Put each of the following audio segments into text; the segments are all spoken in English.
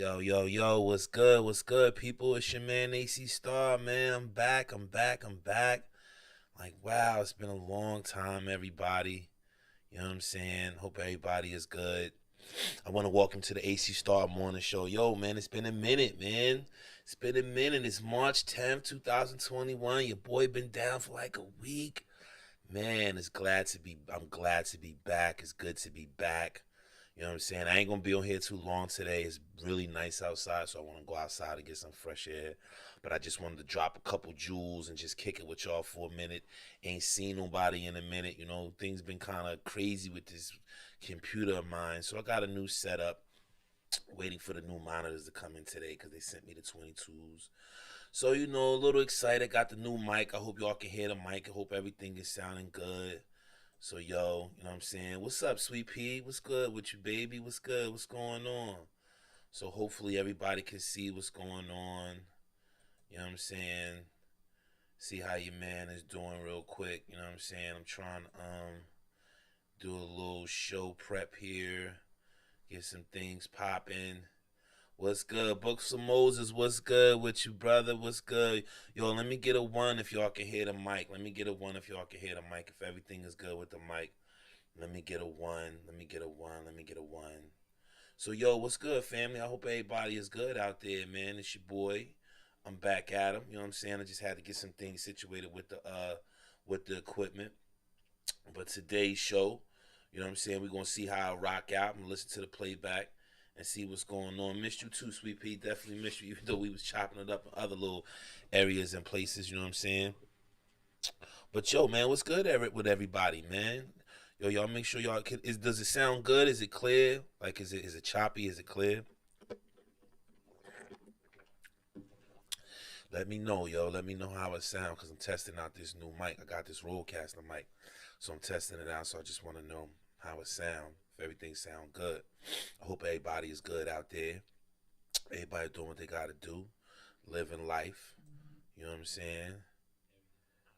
Yo, what's good? What's good, people? It's your man AC Star, man. I'm back. Like, wow, it's been a long time, everybody. You know what I'm saying? Hope everybody is good. I want to welcome to the AC Star Morning Show. Yo, man, it's been a minute, man. It's been a minute. It's March 10th, 2021. Your boy been down for like a week. Man, I'm glad to be back. It's good to be back. You know what I'm saying? I ain't gonna be on here too long today. It's really nice outside, so I want to go outside and get some fresh air. But I just wanted to drop a couple jewels and just kick it with y'all for a minute. Ain't seen nobody in a minute. You know, things been kind of crazy with this computer of mine. So I got a new setup. Waiting for the new monitors to come in today because they sent me the 22s. So, a little excited. Got the new mic. I hope y'all can hear the mic. I hope everything is sounding good. So, yo, you know what I'm saying? What's up, Sweet Pea? What's good with you, baby? What's good? What's going on? So, hopefully, everybody can see what's going on. You know what I'm saying? See how your man is doing real quick. You know what I'm saying? I'm trying to do a little show prep here, get some things popping. What's good? Books of Moses, what's good with you, brother? What's good? Yo, let me get a one if y'all can hear the mic. Let me get a one if y'all can hear the mic. If everything is good with the mic, let me get a one. Let me get a one. Let me get a one. So, yo, what's good, family? I hope everybody is good out there, man. It's your boy. I'm back at him. You know what I'm saying? I just had to get some things situated with the equipment. But today's show, you know what I'm saying? We're gonna see how I rock out and listen to the playback and see what's going on. Missed you too, Sweet Pea. Definitely missed you, even though we was chopping it up in other little areas and places. You know what I'm saying? But yo, man, what's good with everybody, man? Yo, y'all make sure y'all does it sound good? Is it clear? Like, is it choppy? Is it clear? Let me know, yo. Let me know how it sounds because I'm testing out this new mic. I got this Rodecaster mic, so I'm testing it out. So I just want to know how it sound. If everything sound good, I hope everybody is good out there. Everybody doing what they gotta do, living life. You know what I'm saying?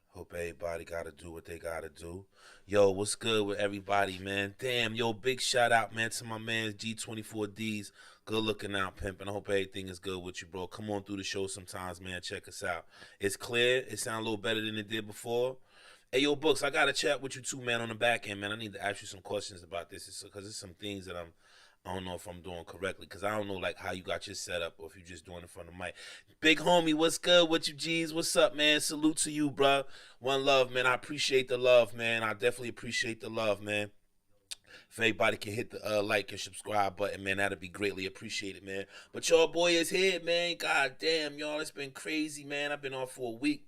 Hope everybody gotta do what they gotta do. Yo, what's good with everybody, man? Damn, yo, big shout out, man, to my man G24Ds. Good looking out, pimping. I hope everything is good with you, bro. Come on through the show sometimes, man. Check us out. It's clear. It sounds a little better than it did before. Hey, yo, Books, I gotta chat with you too, man, on the back end, man. I need to ask you some questions about this because there's some things that I don't know if I'm doing correctly because I don't know like how you got your setup or if you're just doing it from the mic. Big homie, what's good with you, G's? What's up, man? Salute to you, bro. One love, man. I appreciate the love, man. I definitely appreciate the love, man. If everybody can hit the like and subscribe button, man, that'd be greatly appreciated, man. But y'all boy is here, man. God damn, y'all, it's been crazy, man. I've been off for a week.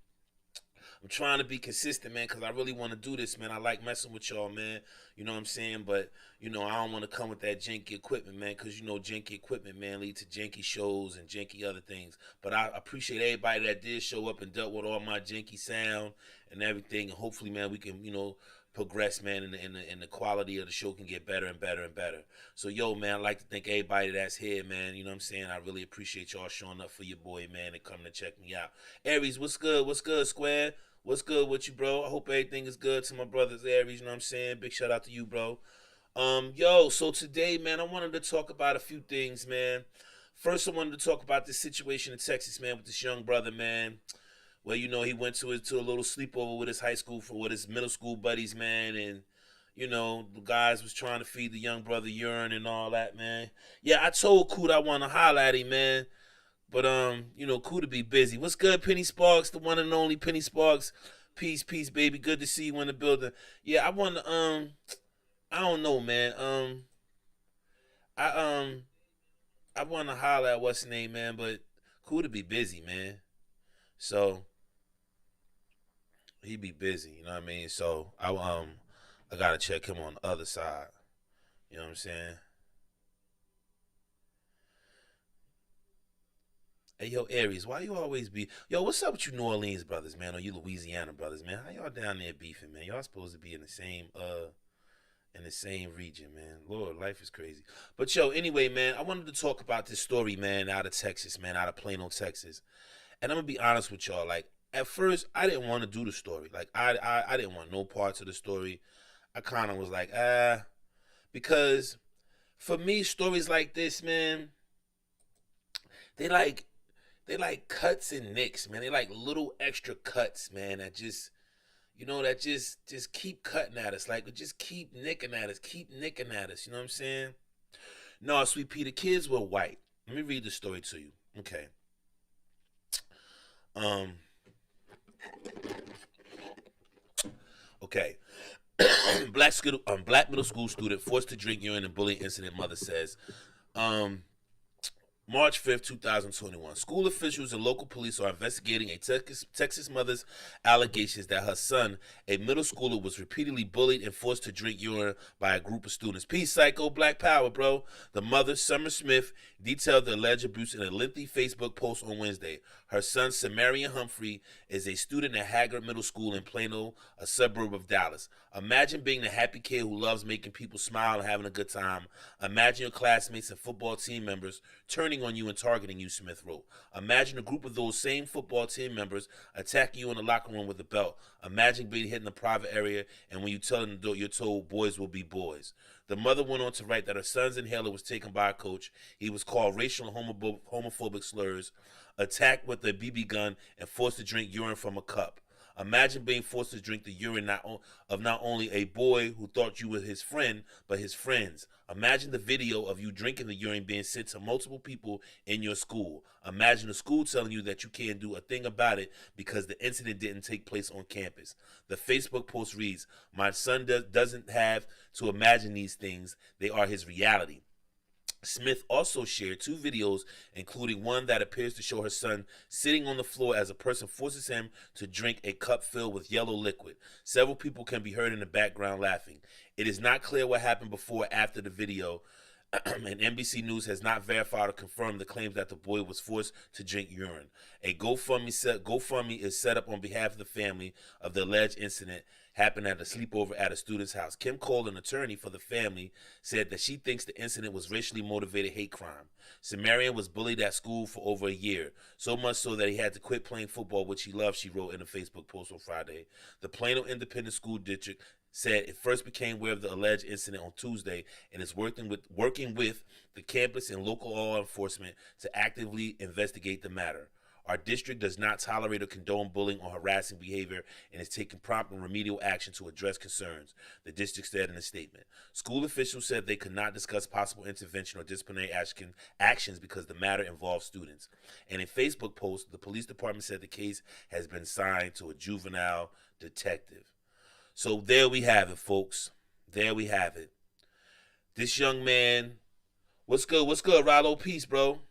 I'm trying to be consistent, man, because I really want to do this, man. I like messing with y'all, man. You know what I'm saying? But, I don't want to come with that janky equipment, man, because, janky equipment, man, lead to janky shows and janky other things. But I appreciate everybody that did show up and dealt with all my janky sound and everything. And hopefully, man, we can, progress, man, and the quality of the show can get better and better and better. So, yo, man, I'd like to thank everybody that's here, man. You know what I'm saying? I really appreciate y'all showing up for your boy, man, and coming to check me out. Aries, what's good? What's good, Square? What's good with you, bro? I hope everything is good to my brothers Aries, you know what I'm saying? Big shout out to you, bro. Yo, so today, man, I wanted to talk about a few things, man. First, I wanted to talk about this situation in Texas, man, with this young brother, man. Where he went to a little sleepover with his with his middle school buddies, man, and the guys was trying to feed the young brother urine and all that, man. Yeah, I told Coot I want to holler at him, man. But cool to be busy. What's good, Penny Sparks, the one and only Penny Sparks. Peace, peace, baby. Good to see you in the building. Yeah, I want to I don't know, man. I I want to holler at what's his name, man, but cool to be busy, man. So he be busy, you know what I mean? So I gotta check him on the other side. You know what I'm saying? Hey, yo, Aries, why you always be? Yo, what's up with you New Orleans brothers, man, or you Louisiana brothers, man? How y'all down there beefing, man? Y'all supposed to be in the same region, man. Lord, life is crazy. But yo, anyway, man, I wanted to talk about this story, man, out of Texas, man, out of Plano, Texas. And I'm gonna be honest with y'all, like at first I didn't want to do the story. Like I didn't want no parts of the story. I kind of was like, because for me, stories like this, man, they like they like cuts and nicks, man. They like little extra cuts, man. That just that just keep cutting at us. Like just keep nicking at us, keep nicking at us. You know what I'm saying? No, Sweet Pea, the kids were white. Let me read the story to you. Okay. Um. Okay. Black middle school student forced to drink urine in bullying incident. Mother says. Um. March 5th, 2021. School officials and local police are investigating a Texas mother's allegations that her son, a middle schooler, was repeatedly bullied and forced to drink urine by a group of students. Peace, psycho, black power, bro. The mother, Summer Smith, detailed the alleged abuse in a lengthy Facebook post on Wednesday. Her son, Samarian Humphrey, is a student at Haggard Middle School in Plano, a suburb of Dallas. Imagine being the happy kid who loves making people smile and having a good time. Imagine your classmates and football team members turning on you and targeting you, Smith wrote. Imagine a group of those same football team members attacking you in the locker room with a belt. Imagine being hit in the private area, and when you tell them you're told boys will be boys. The mother went on to write that her son's inhaler was taken by a coach. He was called racial and homophobic slurs, attacked with a BB gun, and forced to drink urine from a cup. Imagine being forced to drink the urine of not only a boy who thought you were his friend, but his friends. Imagine the video of you drinking the urine being sent to multiple people in your school. Imagine the school telling you that you can't do a thing about it because the incident didn't take place on campus. The Facebook post reads, "My son doesn't have to imagine these things. They are his reality." Smith also shared 2 videos, including one that appears to show her son sitting on the floor as a person forces him to drink a cup filled with yellow liquid. Several people can be heard in the background laughing. It is not clear what happened before or after the video, and NBC News has not verified or confirmed the claims that the boy was forced to drink urine. A GoFundMe is set up on behalf of the family of the alleged incident happened at a sleepover at a student's house. Kim Cole, an attorney for the family, said that she thinks the incident was racially motivated hate crime. Samarian was bullied at school for over a year, so much so that he had to quit playing football, which he loved, she wrote in a Facebook post on Friday. The Plano Independent School District said it first became aware of the alleged incident on Tuesday and is working with the campus and local law enforcement to actively investigate the matter. Our district does not tolerate or condone bullying or harassing behavior and is taking prompt and remedial action to address concerns, the district said in a statement. School officials said they could not discuss possible intervention or disciplinary actions because the matter involves students. In a Facebook post, the police department said the case has been assigned to a juvenile detective. So there we have it, folks. There we have it. This young man, what's good? What's good, Rollo? Peace, bro.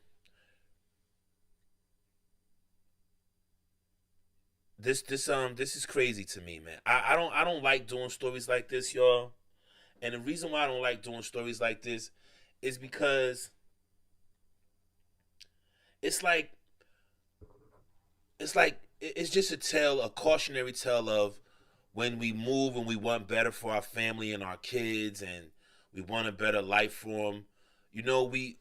This is crazy to me, man. I don't like doing stories like this, y'all. And the reason why I don't like doing stories like this is because it's like it's just a cautionary tale of when we move and we want better for our family and our kids and we want a better life for them. We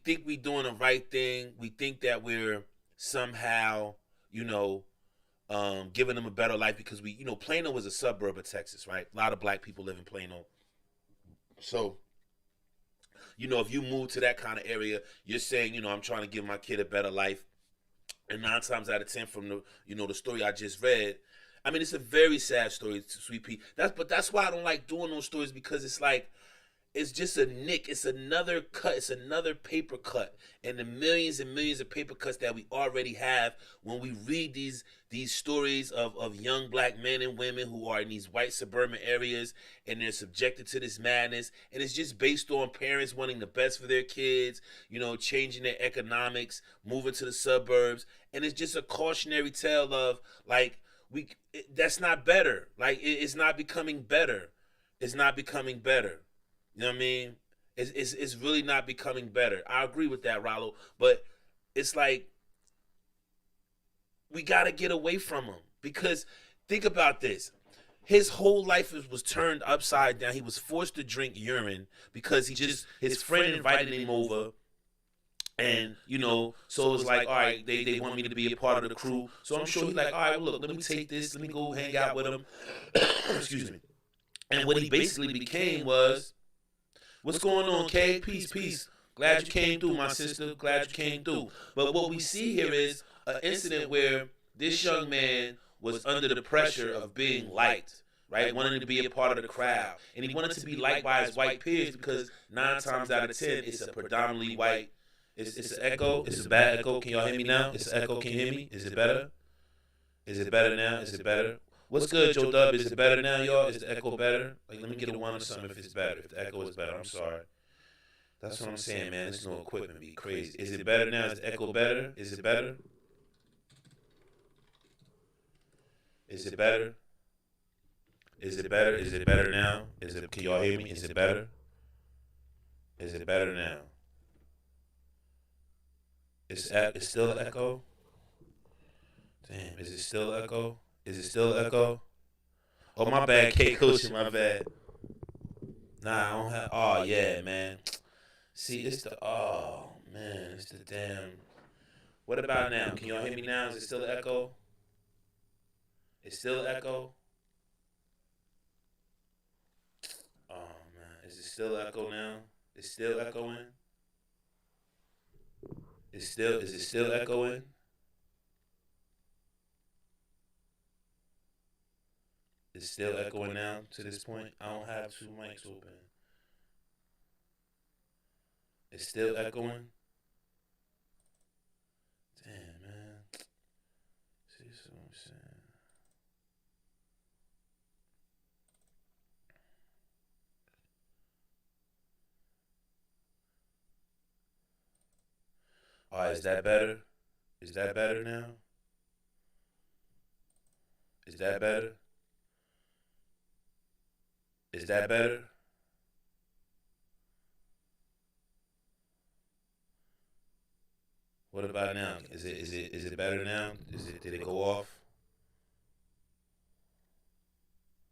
think we're doing the right thing. We think that we're somehow, giving them a better life because Plano was a suburb of Texas, right? A lot of black people live in Plano. So, if you move to that kind of area, you're saying, I'm trying to give my kid a better life. And 9 times out of 10 from the story I just read, I mean, it's a very sad story, Sweet Pea. That's why I don't like doing those stories because it's like, it's just a nick. It's another cut. It's another paper cut. And the millions and millions of paper cuts that we already have when we read these stories of young black men and women who are in these white suburban areas and they're subjected to this madness. And it's just based on parents wanting the best for their kids, changing their economics, moving to the suburbs. And it's just a cautionary tale of like, that's not better. Like it's not becoming better. It's not becoming better. You know what I mean? It's really not becoming better. I agree with that, Rollo. But it's like we got to get away from him because think about this. His whole life was turned upside down. He was forced to drink urine because his friend invited him over. And, so it was like, all right, they want me to be a part of the crew. So I'm sure he's like, all right, well, look, let me take this. Let me go hang out with him. Excuse me. And what he basically became was, what's going on, Kay? Peace, peace. Glad you came through, my sister. Glad you came through. But what we see here is an incident where this young man was under the pressure of being liked, right? Wanting to be a part of the crowd. And he wanted to be liked by his white peers because 9 times out of 10, it's a predominantly white. It's an echo. It's a bad echo. Can y'all hear me now? It's an echo. Can you hear me? Is it better? Is it better now? Is it better? What's good, Joe Dub? Is it better now, y'all? Is the echo better? Like, let me get a 1 or something if it's better. If the echo is better, I'm sorry. That's what I'm saying, man. There's no equipment. Be crazy. Is it better now? Is the echo better? Is it better? Is it better? Is it better? Is it better now? Is it? Can y'all hear me? Is it better? Is it better now? It's still an echo. Damn, is it still echo? Is it still echo? Oh, my bad, K Coach, my bad. Nah, I don't have. Oh yeah, man. See, it's the. Oh man, it's the damn. What about now? Can y'all hear me now? Is it still an echo? It's still an echo. Oh man, is it still echo now? It's still echoing. Is it still echoing? It's still echoing now to this point. I don't have 2 mics open. It's still echoing. Damn, man. See what I'm saying? All right, is that better? Is that better now? Is that better? Is that better? What about now? Is it better now? Did it go off?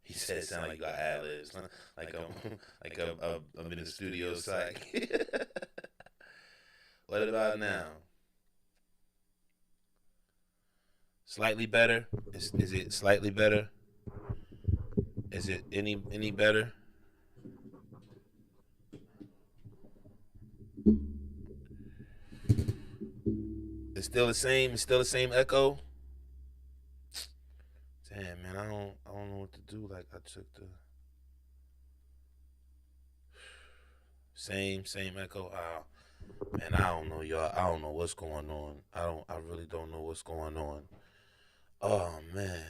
He said it sounded like you got ad-libs. Huh? I'm in the studio site. What about now? Slightly better? Is it slightly better? Is it any better? It's still the same. It's still the same echo. Damn, man, I don't know what to do. Like, I took the same echo. Man, I don't know, y'all. I don't know what's going on. I really don't know what's going on. Oh man.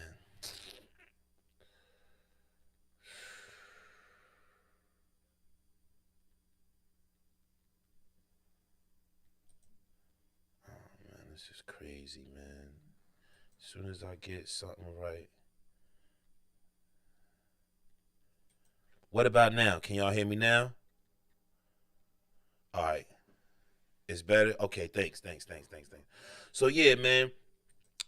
Man, this is crazy, man. As soon as I get something right. What about now? Can y'all hear me now? All right. It's better? Okay, thanks. So, yeah, man,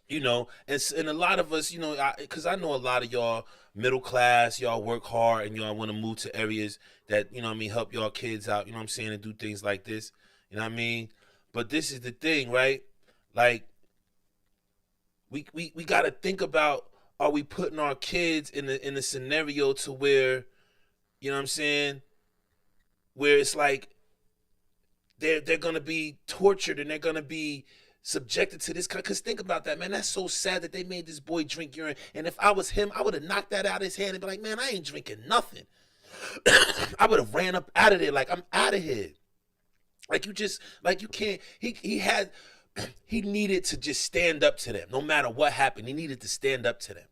and a lot of us, because I know a lot of y'all middle class, y'all work hard and y'all want to move to areas that, help y'all kids out, and do things like this, you know what I mean? But this is the thing, right? Like, we got to think about, are we putting our kids in a scenario to where, where it's like they're gonna be tortured and they're gonna be subjected to this. Because think about that, man. That's so sad that they made this boy drink urine. And if I was him, I would have knocked that out of his hand and be like, man, I ain't drinking nothing. I would have ran up out of there like, I'm out of here. Like, you can't. He needed to just stand up to them. No matter what happened, he needed to stand up to them.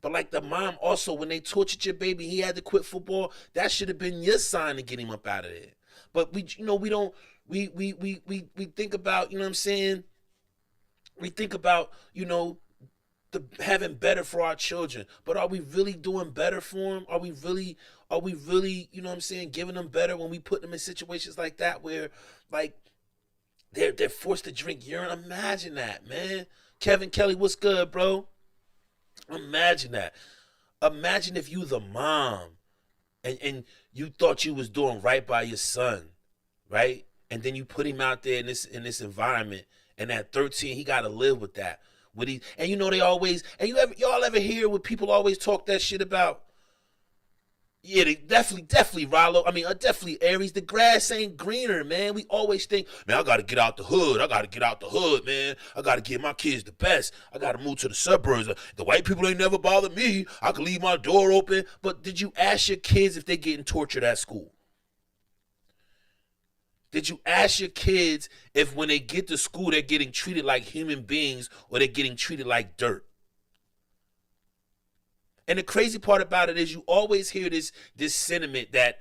But like the mom also, when they tortured your baby, he had to quit football. That should have been your sign to get him up out of there. But we don't. We think about, we think about, having better for our children. But are we really doing better for them? Are we really, giving them better when we put them in situations like that where, like, they're forced to drink urine? Imagine that, man. Kevin Kelly, what's good, bro? Imagine that. Imagine if you the mom and you thought you was doing right by your son, right? And then you put him out there in this environment, and at 13 he got to live with that. They always, and y'all ever hear what people always talk that shit about? Yeah, they definitely, Rollo. I mean, definitely, Aries. The grass ain't greener, man. We always think, man, I gotta get out the hood. I gotta get out the hood, man. I gotta give my kids the best. I gotta move to the suburbs. The white people ain't never bothered me. I can leave my door open. But did you ask your kids if they getting tortured at school? Did you ask your kids if when they get to school they're getting treated like human beings or they're getting treated like dirt? And the crazy part about it is you always hear this sentiment that,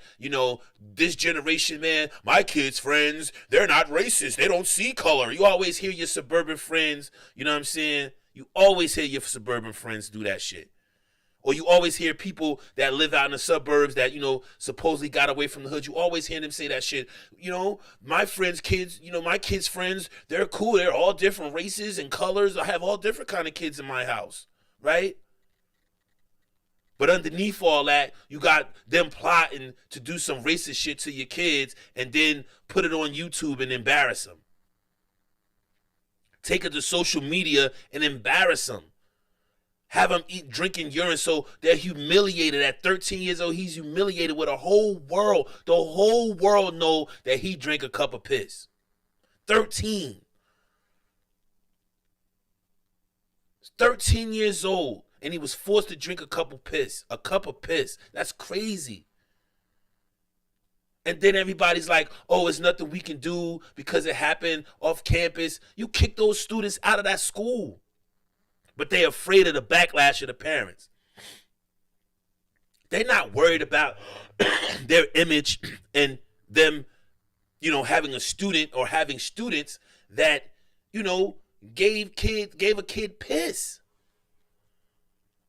this generation, man, my kids' friends, they're not racist. They don't see color. You always hear your suburban friends, you know what I'm saying? You always hear your suburban friends do that shit. Or you always hear people that live out in the suburbs that, supposedly got away from the hood. You always hear them say that shit. My friends' kids, my kids' friends, they're cool. They're all different races and colors. I have all different kind of kids in my house, right? But underneath all that, you got them plotting to do some racist shit to your kids and then put it on YouTube and embarrass them. Take it to social media and embarrass them. Have them drinking urine so they're humiliated. At 13 years old, he's humiliated with the whole world know that he drank a cup of piss. 13. 13 years old. And he was forced to drink a cup of piss. That's crazy. And then everybody's like, oh, it's nothing we can do because it happened off campus. You kick those students out of that school. But they're afraid of the backlash of the parents. They're not worried about their image and them, having a student or having students that, gave a kid piss.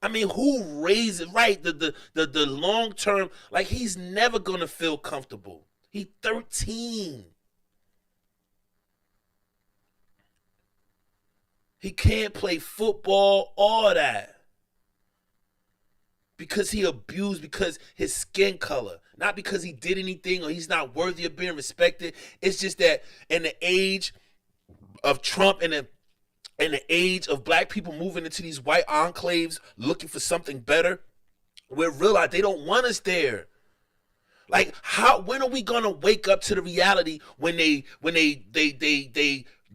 I mean, who raises, right? The long term, like, he's never going to feel comfortable. He's 13. He can't play football, all that. Because he abused, because his skin color. Not because he did anything or he's not worthy of being respected. It's just that in the age of Trump and the age of black people moving into these white enclaves looking for something better, we realize they don't want us there. Like, when are we gonna wake up to the reality when they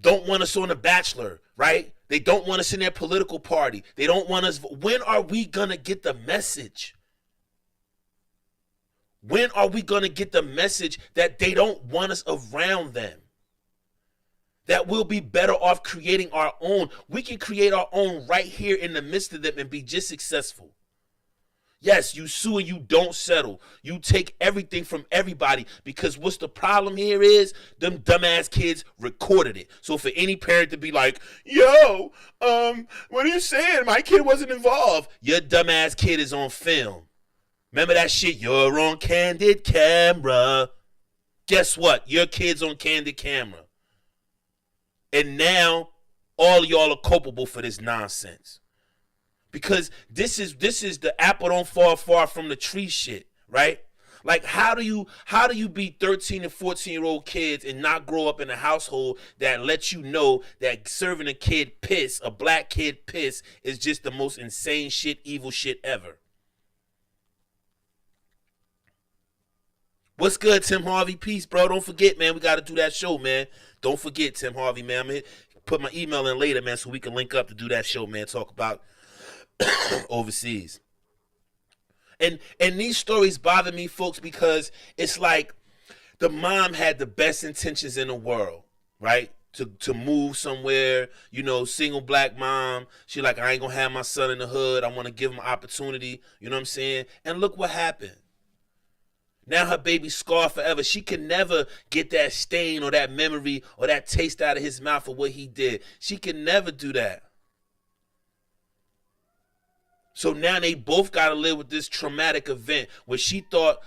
don't want us on The Bachelor, right? They don't want us in their political party. They don't want us. When are we gonna get the message? When are we gonna get the message that they don't want us around them? That we'll be better off creating our own. We can create our own right here in the midst of them and be just successful. Yes, you sue and you don't settle. You take everything from everybody because what's the problem here is them dumbass kids recorded it. So for any parent to be like, yo, what are you saying? My kid wasn't involved. Your dumbass kid is on film. Remember that shit? You're on candid camera. Guess what? Your kid's on candid camera. And now all y'all are culpable for this nonsense. Because this is the apple don't fall far from the tree shit, right? Like, how do you be 13 and 14-year-old kids and not grow up in a household that lets you know that serving a kid piss, a black kid piss, is just the most insane shit, evil shit ever? What's good, Tim Harvey? Peace, bro. Don't forget, man, we got to do that show, man. Don't forget, Tim Harvey, man. I'm going to put my email in later, man, so we can link up to do that show, man. Talk about overseas. And these stories bother me, folks, because it's like the mom had the best intentions in the world, right? To move somewhere, single black mom. She like, I ain't gonna have my son in the hood. I want to give him an opportunity. You know what I'm saying? And look what happened. Now her baby's scarred forever. She can never get that stain or that memory or that taste out of his mouth of what he did. She can never do that. So now they both got to live with this traumatic event where she thought,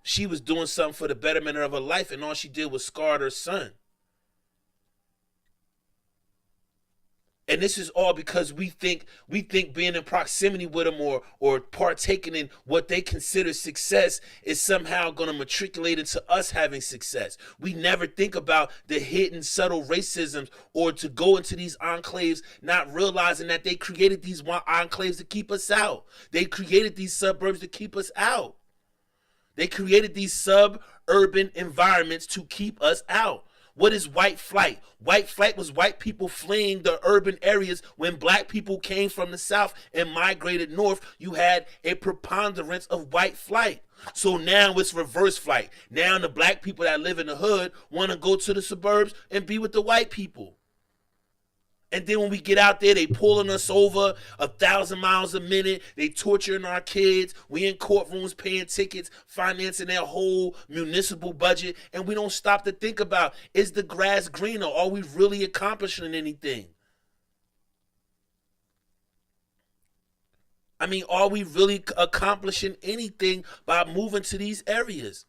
she was doing something for the betterment of her life, and all she did was scar her son. And this is all because we think being in proximity with them or partaking in what they consider success is somehow going to matriculate into us having success. We never think about the hidden subtle racisms or to go into these enclaves not realizing that they created these enclaves to keep us out. They created these suburbs to keep us out. They created these suburban environments to keep us out. What is white flight? White flight was white people fleeing the urban areas when black people came from the South and migrated north. You had a preponderance of white flight. So now it's reverse flight. Now the black people that live in the hood want to go to the suburbs and be with the white people. And then when we get out there, they pulling us over 1,000 miles a minute. They torturing our kids. We in courtrooms paying tickets, financing their whole municipal budget. And we don't stop to think about, is the grass greener? Are we really accomplishing anything? I mean, are we really accomplishing anything by moving to these areas?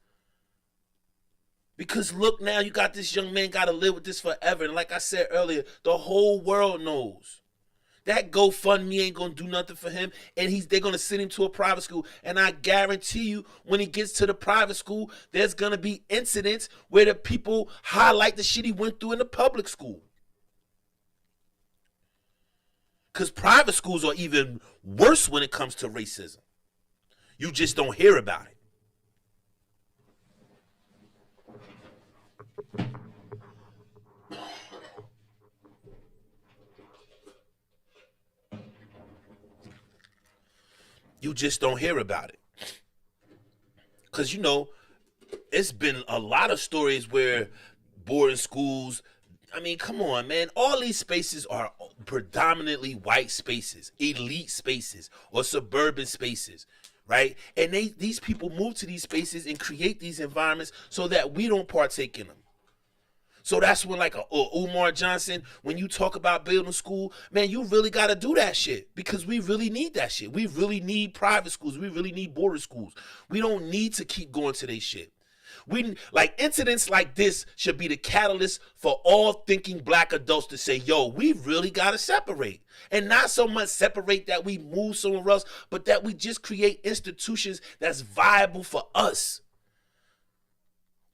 Because look now, you got this young man got to live with this forever. And like I said earlier, the whole world knows. That GoFundMe ain't going to do nothing for him. And they're going to send him to a private school. And I guarantee you, when he gets to the private school, there's going to be incidents where the people highlight the shit he went through in the public school. Because private schools are even worse when it comes to racism. You just don't hear about it. You just don't hear about it. Because, it's been a lot of stories where boarding schools, I mean, come on, man. All these spaces are predominantly white spaces, elite spaces, or suburban spaces, right? And these people move to these spaces and create these environments so that we don't partake in them. So that's when, like Umar Johnson, when you talk about building school, man, you really got to do that shit because we really need that shit. We really need private schools. We really need boarding schools. We don't need to keep going to this shit. Incidents like this should be the catalyst for all thinking black adults to say, yo, we really got to separate. And not so much separate that we move somewhere else, but that we just create institutions that's viable for us.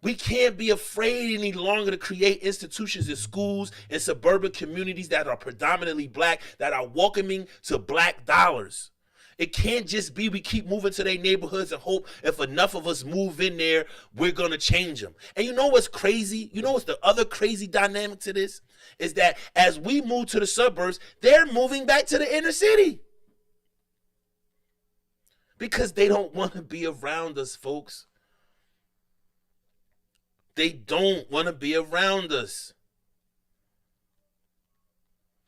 We can't be afraid any longer to create institutions in schools and suburban communities that are predominantly black, that are welcoming to black dollars. It can't just be we keep moving to their neighborhoods and hope if enough of us move in there, we're going to change them. And you know what's crazy? You know what's the other crazy dynamic to this? Is that as we move to the suburbs, they're moving back to the inner city. Because they don't want to be around us, folks. They don't want to be around us.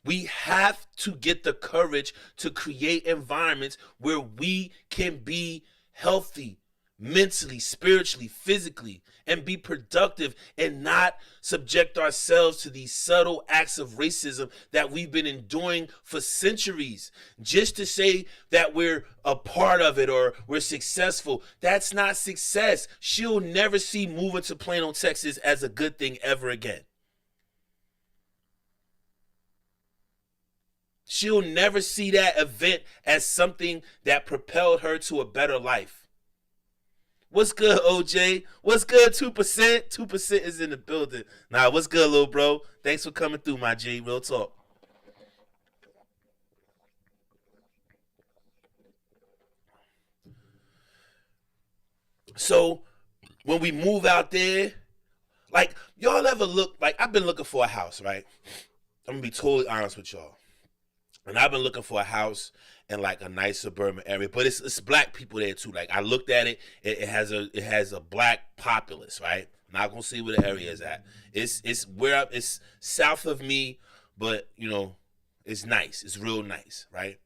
We have to get the courage to create environments where we can be healthy, mentally, spiritually, physically, and be productive and not subject ourselves to these subtle acts of racism that we've been enduring for centuries. Just to say that we're a part of it or we're successful, that's not success. She'll never see moving to Plano, Texas as a good thing ever again. She'll never see that event as something that propelled her to a better life. What's good, OJ? What's good, 2%? 2% is in the building. Nah, what's good, little bro? Thanks for coming through, my G. Real talk. So, when we move out there, like, y'all ever look, like, I've been looking for a house, right? I'm going to be totally honest with y'all. And I've been looking for a house in like a nice suburban area, but it's black people there too. Like I looked at it, it has a black populace, right? Not gonna see where the area is at. It's south of me, but it's nice. It's real nice, right?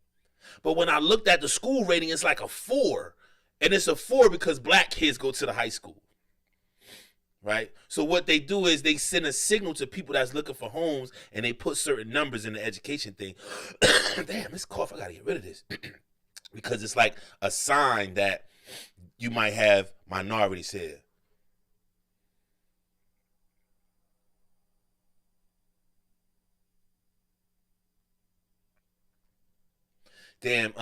But when I looked at the school rating, it's like a 4, and it's a 4 because black kids go to the high school. Right? So what they do is they send a signal to people that's looking for homes and they put certain numbers in the education thing. Damn, this cough, I gotta get rid of this. Because it's like a sign that you might have minorities here. Damn,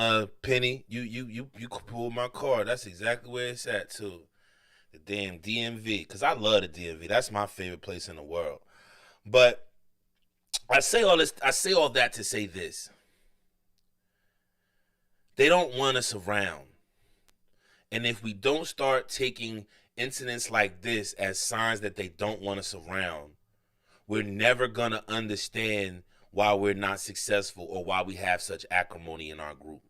Penny, you pulled my card. That's exactly where it's at too. The damn DMV, because I love the DMV. That's my favorite place in the world. But I say all that to say this. They don't want us around. And if we don't start taking incidents like this as signs that they don't want us around, we're never going to understand why we're not successful or why we have such acrimony in our group.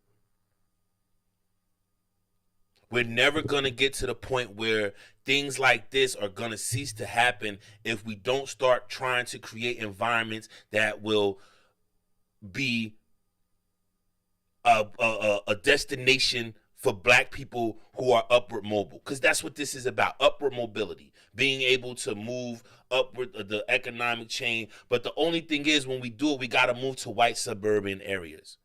We're never going to get to the point where things like this are going to cease to happen if we don't start trying to create environments that will be a destination for black people who are upward mobile. Because that's what this is about, upward mobility, being able to move upward the economic chain. But the only thing is, when we do it, we got to move to white suburban areas.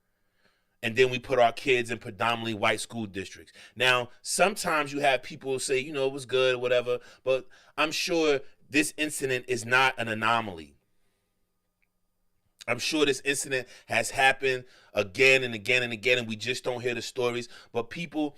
And then we put our kids in predominantly white school districts. Now, sometimes you have people say, you know, it was good or whatever, but I'm sure this incident is not an anomaly. I'm sure this incident has happened again and again and again, and we just don't hear the stories. But people,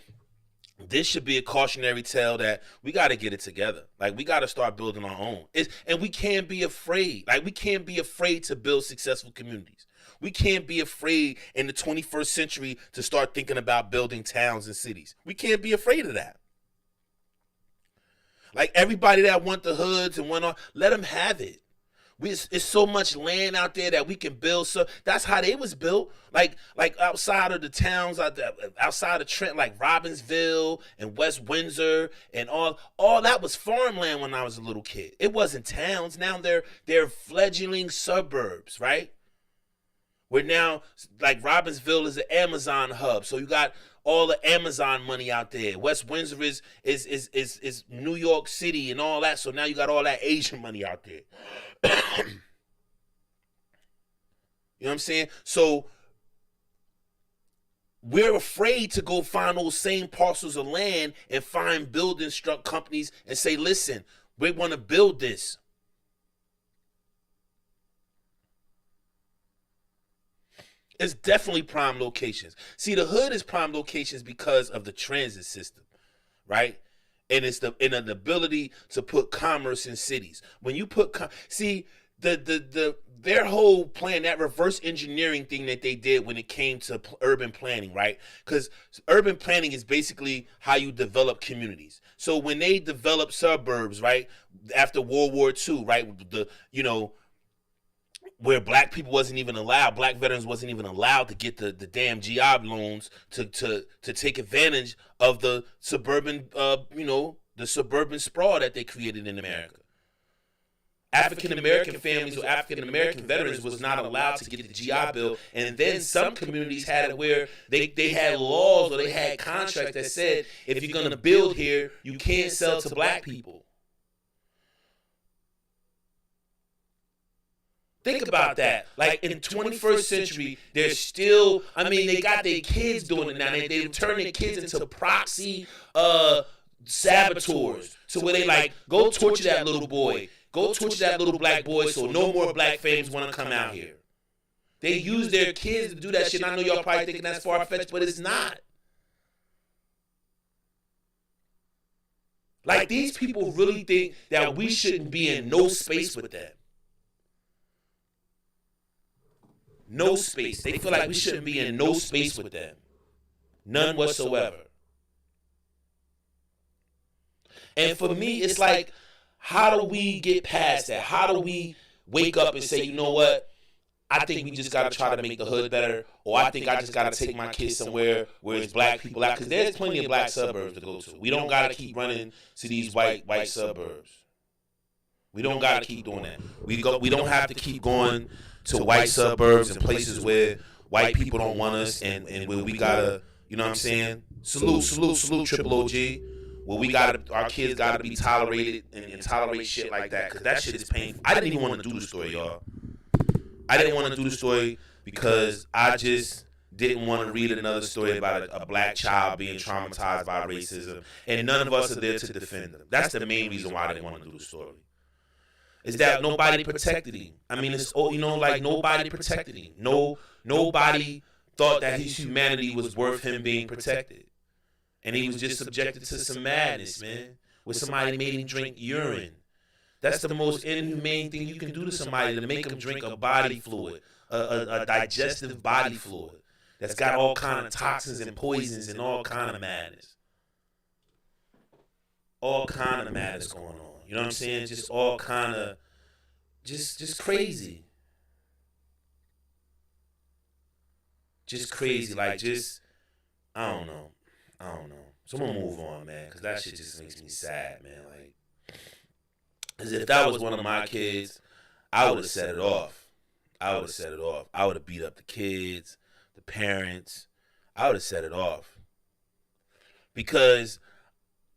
this should be a cautionary tale that we got to get it together. Like, we got to start building our own. And we can't be afraid. Like, we can't be afraid to build successful communities. We can't be afraid in the 21st century to start thinking about building towns and cities. We can't be afraid of that. Like, everybody that want the hoods and want all, let them have it. It's so much land out there that we can build. So that's how they was built. Like outside of the towns, outside of Trent, like Robbinsville and West Windsor and all that was farmland when I was a little kid. It wasn't towns. Now they're fledgling suburbs, right? Where now, like, Robbinsville is an Amazon hub, so you got all the Amazon money out there. West Windsor is New York City and all that, so now you got all that Asian money out there. You know what I'm saying? So we're afraid to go find those same parcels of land and find building struck companies and say, listen, we want to build this. It's definitely prime locations. See, the hood is prime locations because of the transit system, right? And it's the ability to put commerce in cities. When you put their whole plan, that reverse engineering thing that they did when it came to urban planning, right? Because urban planning is basically how you develop communities. So when they developed suburbs, right, after World War II, right, where black people wasn't even allowed, black veterans wasn't even allowed to get the damn GI loans to take advantage of the suburban, the suburban sprawl that they created in America. African-American families or African-American veterans was not allowed to get the GI Bill. And then some communities had it where they had laws or they had contracts that said, if you're going to build here, you can't sell to black people. Think about that. Like, in the 21st century, there's still, they got their kids doing it now. They turn their kids into proxy saboteurs. To where they like, go torture that little boy. Go torture that little black boy so no more black families want to come out here. They use their kids to do that shit. I know y'all probably thinking that's far-fetched, but it's not. Like, these people really think that we shouldn't be in no space with them. No space. They feel like we shouldn't be in no space with them. None whatsoever. And for me, it's like, how do we get past that? How do we wake up and say, you know what? I think we just got to try to make the hood better. Or I think I just got to take my kids somewhere where it's black people out. Because there's plenty of black suburbs to go to. We don't got to keep running to these white suburbs. We don't got to keep doing that. We don't have to keep going to white suburbs and places where white people don't want us and where we gotta, you know what I'm saying? Salute, Triple OG. Where our kids gotta be tolerated and tolerate shit like that, because that shit is painful. I didn't even want to do the story, y'all. I didn't want to do the story because I just didn't want to read another story about a black child being traumatized by racism, and none of us are there to defend them. That's the main reason why I didn't want to do the story. Is that nobody protected him. It's like nobody protected him. Nobody thought that his humanity was worth him being protected. And he was just subjected to some madness, man, where somebody made him drink urine. That's the most inhumane thing you can do to somebody, to make them drink a body fluid, a digestive body fluid that's got all kind of toxins and poisons and all kind of madness. all kind of matters going on. You know what I'm saying? Just all kind of, just crazy. Just crazy. Like, just, I don't know. I don't know. So I'm gonna move on, man, because that shit just makes me sad, man. Like, because if that was one of my kids, I would have set it off. I would have set it off. I would have beat up the kids, the parents. I would have set it off. Because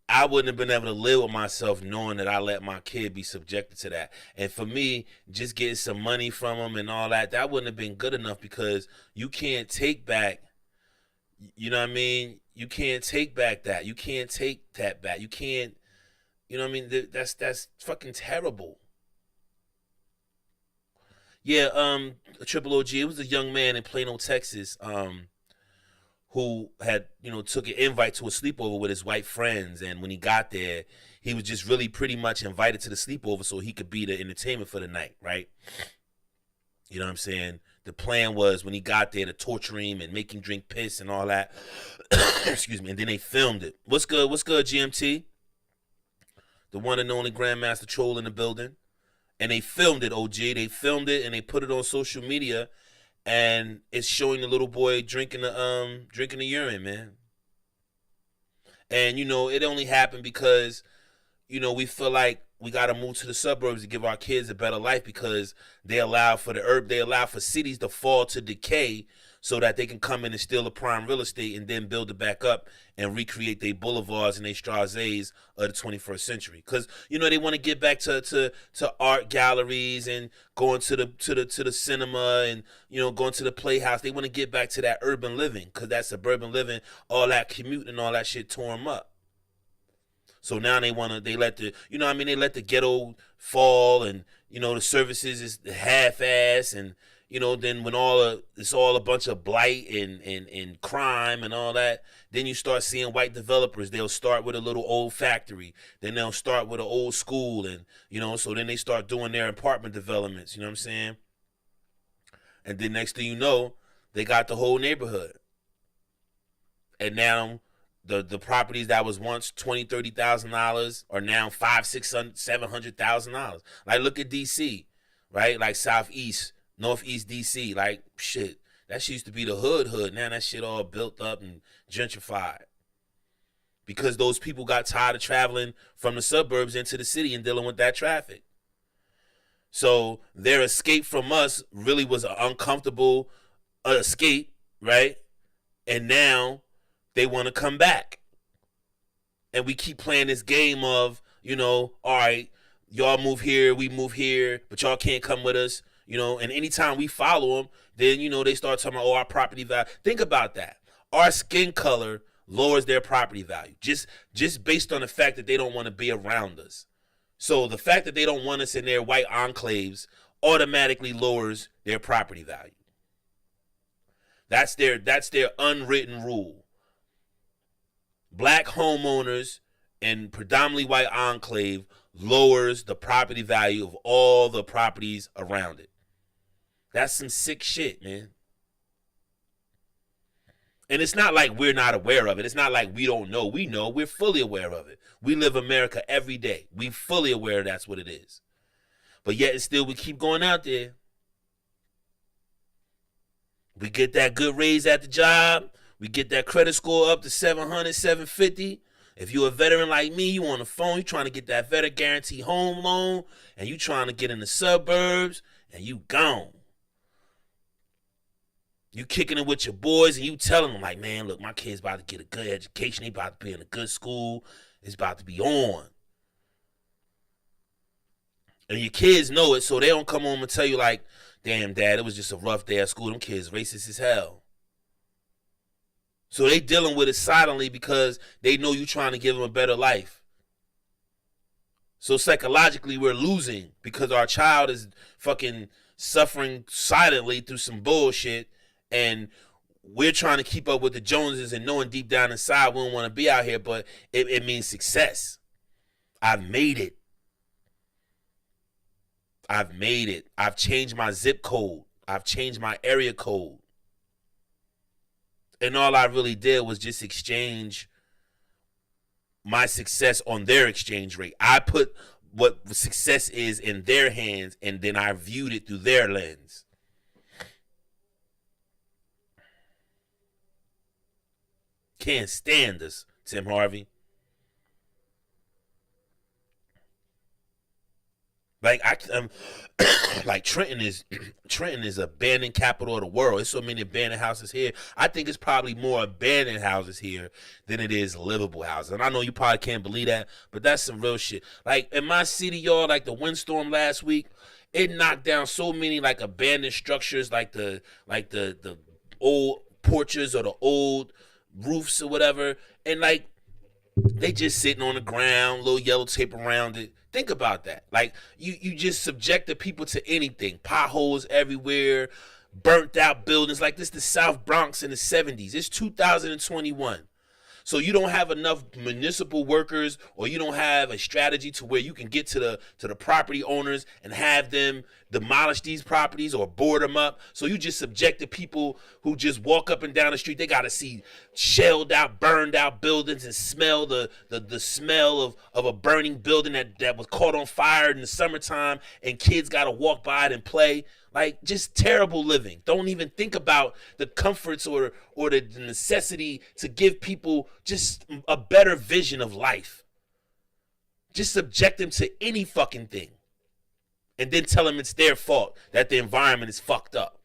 I wouldn't have been able to live with myself knowing that I let my kid be subjected to that. And for me, just getting some money from him and all that, that wouldn't have been good enough, because you can't take back, you know what I mean? You can't take back that. You can't take that back. You can't, you know what I mean? That's fucking terrible. Yeah, Triple OG, it was a young man in Plano, Texas, who had, took an invite to a sleepover with his white friends, and when he got there, he was just really pretty much invited to the sleepover so he could be the entertainment for the night, right? You know what I'm saying? The plan was, when he got there, to torture him and make him drink piss and all that. Excuse me. And then they filmed it. What's good? What's good, GMT? The one and only Grandmaster Troll in the building. And they filmed it, OG. They filmed it and they put it on social media, and it's showing the little boy drinking the urine, man. And it only happened because we feel like we got to move to the suburbs to give our kids a better life, because they allow for cities to fall to decay so that they can come in and steal the prime real estate and then build it back up and recreate their boulevards and their Strasés of the 21st century. Because they want to get back to art galleries and going to the cinema and going to the playhouse. They want to get back to that urban living, because that suburban living, all that commute and all that shit tore them up. So now they let the ghetto fall, and the services is half-ass, and then when it's all a bunch of blight and crime and all that, then you start seeing white developers. They'll start with a little old factory, then they'll start with an old school, and so then they start doing their apartment developments. You know what I'm saying? And then next thing you know, they got the whole neighborhood, and now the properties that was once $20,000-$30,000 are now $500,000-$700,000. Like, look at DC, right? Like Southeast, Northeast DC, like, shit, that shit used to be the hood. Now that shit all built up and gentrified, because those people got tired of traveling from the suburbs into the city and dealing with that traffic. So their escape from us really was an uncomfortable escape, right? And now they want to come back. And we keep playing this game of, all right, y'all move here, we move here, but y'all can't come with us. And anytime we follow them, then, they start talking about, our property value. Think about that. Our skin color lowers their property value just based on the fact that they don't want to be around us. So the fact that they don't want us in their white enclaves automatically lowers their property value. That's their unwritten rule. Black homeowners in predominantly white enclave lowers the property value of all the properties around it. That's some sick shit, man. And it's not like we're not aware of it. It's not like we don't know. We know. We're fully aware of it. We live America every day. We're fully aware that's what it is. But yet and still we keep going out there. We get that good raise at the job. We get that credit score up to 700, 750. If you're a veteran like me, you on the phone, you trying to get that veteran guarantee home loan, and you trying to get in the suburbs, and you gone. You kicking it with your boys, and you telling them, like, man, look, my kid's about to get a good education. They about to be in a good school. It's about to be on. And your kids know it, so they don't come home and tell you, like, damn, Dad, it was just a rough day at school. Them kids racist as hell. So they dealing with it silently because they know you trying to give them a better life. So psychologically, we're losing because our child is fucking suffering silently through some bullshit, and we're trying to keep up with the Joneses and knowing deep down inside we don't want to be out here, but it means success. I've made it. I've made it. I've changed my zip code. I've changed my area code. And all I really did was just exchange my success on their exchange rate. I put what success is in their hands, and then I viewed it through their lens. Can't stand us, Tim Harvey. Like like Trenton is abandoned capital of the world. There's so many abandoned houses here. I think it's probably more abandoned houses here than it is livable houses. And I know you probably can't believe that, but that's some real shit. Like in my city, y'all, like the windstorm last week, it knocked down so many like abandoned structures, like the old porches or the old roofs or whatever, and like they just sitting on the ground, little yellow tape around it. Think about that. Like you just subject the people to anything. Potholes everywhere, burnt out buildings. Like this, the South Bronx in the 70s. It's 2021. So you don't have enough municipal workers, or you don't have a strategy to where you can get to the property owners and have them demolish these properties or board them up. So you just subject the people who just walk up and down the street. They got to see shelled out, burned out buildings and smell the smell of a burning building that was caught on fire in the summertime, and kids got to walk by it and play. Like, just terrible living. Don't even think about the comforts or the necessity to give people just a better vision of life. Just subject them to any fucking thing, and then tell them it's their fault that the environment is fucked up.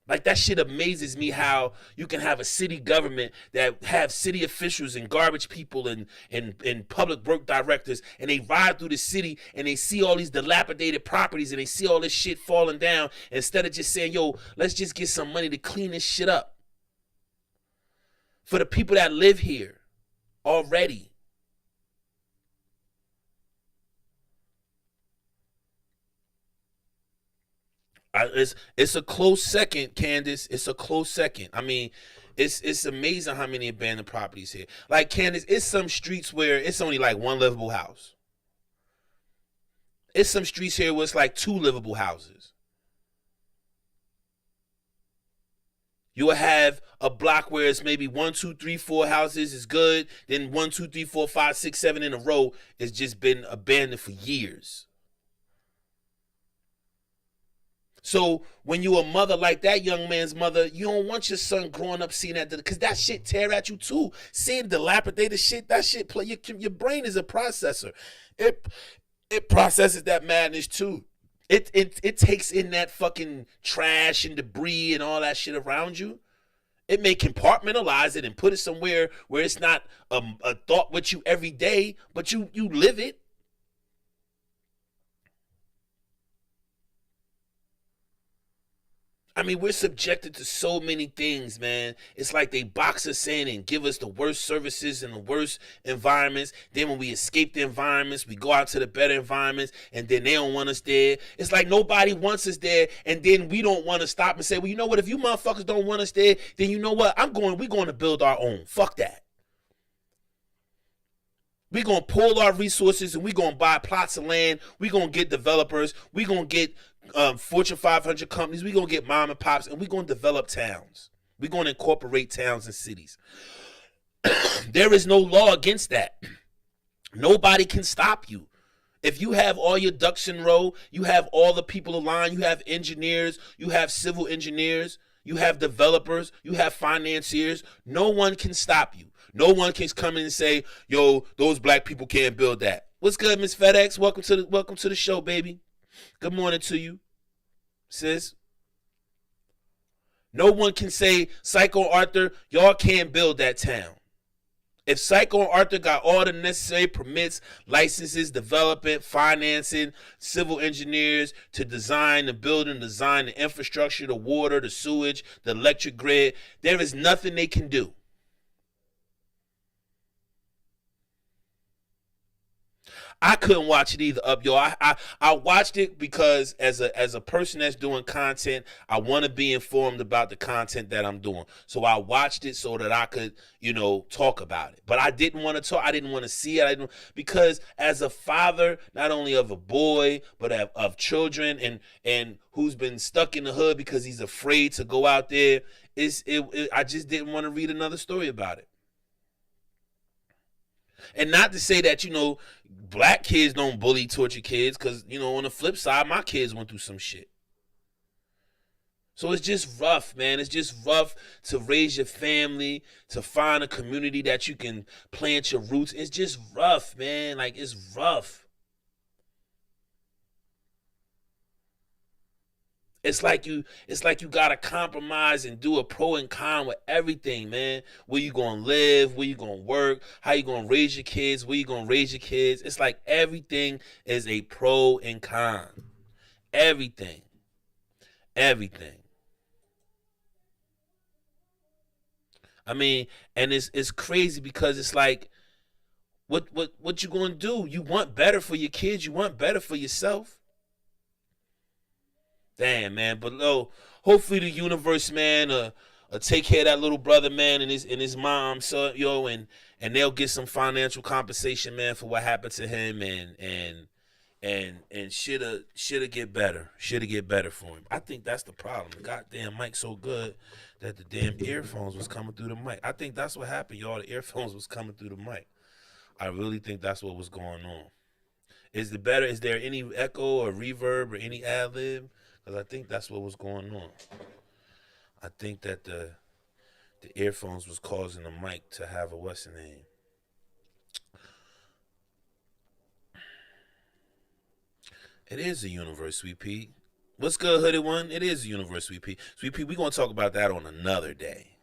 Like, that shit amazes me, how you can have a city government that have city officials and garbage people and public work directors, and they ride through the city and they see all these dilapidated properties and they see all this shit falling down, instead of just saying, yo, let's just get some money to clean this shit up for the people that live here already. It's a close second, Candace. It's a close second. I mean, it's amazing how many abandoned properties here. Like, Candace, it's some streets where it's only like one livable house. It's some streets here where it's like two livable houses. You'll have a block where it's maybe 1, 2, 3, 4 houses is good. Then 1, 2, 3, 4, 5, 6, 7 in a row has just been abandoned for years. So when you a mother like that young man's mother, you don't want your son growing up seeing that, because that shit tear at you too. Seeing dilapidated shit, that shit play. Your brain is a processor. It processes that madness too. It takes in that fucking trash and debris and all that shit around you. It may compartmentalize it and put it somewhere where it's not a thought with you every day, but you live it. I mean, we're subjected to so many things, man. It's like they box us in and give us the worst services and the worst environments. Then when we escape the environments, we go out to the better environments, and then they don't want us there. It's like nobody wants us there, and then we don't want to stop and say, well, you know what? If you motherfuckers don't want us there, then you know what? We're going to build our own. Fuck that. We're going to pull our resources and we're going to buy plots of land. We're going to get developers. We're going to get Fortune 500 companies. We're going to get mom and pops, and we're going to develop towns. We're going to incorporate towns and cities. There is no law against that. Nobody can stop you. If you have all your ducks in a row, you have all the people aligned, you have engineers, you have civil engineers, you have developers, you have financiers, no one can stop you. No one can come in and say, yo, those black people can't build that. What's good, Miss FedEx? Welcome to the show, baby. Good morning to you, sis. No one can say, Psycho Arthur, y'all can't build that town. If Psycho Arthur got all the necessary permits, licenses, development, financing, civil engineers to design the building, design the infrastructure, the water, the sewage, the electric grid, there is nothing they can do. I couldn't watch it either, up, yo. I watched it because as a person that's doing content, I want to be informed about the content that I'm doing. So I watched it so that I could, talk about it. But I didn't want to talk. I didn't want to see it. Because as a father, not only of a boy, but of children, and who's been stuck in the hood because he's afraid to go out there I just didn't want to read another story about it. And not to say that, black kids don't bully, torture kids, because, on the flip side, my kids went through some shit. So it's just rough, man. It's just rough to raise your family, to find a community that you can plant your roots. It's just rough, man. Like, it's rough. It's like you gotta compromise and do a pro and con with everything, man. Where you gonna live, where you gonna work, how you gonna raise your kids, where you gonna raise your kids. It's like everything is a pro and con. Everything. Everything. I mean, and it's crazy because it's like, what you gonna do? You want better for your kids, you want better for yourself. Damn, man. But hopefully the universe, man, take care of that little brother, man, and his mom, so and they'll get some financial compensation, man, for what happened to him, and shoulda get better. Shoulda get better for him. I think that's the problem. The goddamn mic's so good that the damn earphones was coming through the mic. I think that's what happened, y'all. The earphones was coming through the mic. I really think that's what was going on. Is there any echo or reverb or any ad-lib? Because I think that's what was going on. I think that the earphones was causing the mic to have a what's the name. It is a universe, Sweet Pea. What's good, Hooded One? It is a universe, Sweet Pea. Sweet Pea, we're going to talk about that on another day.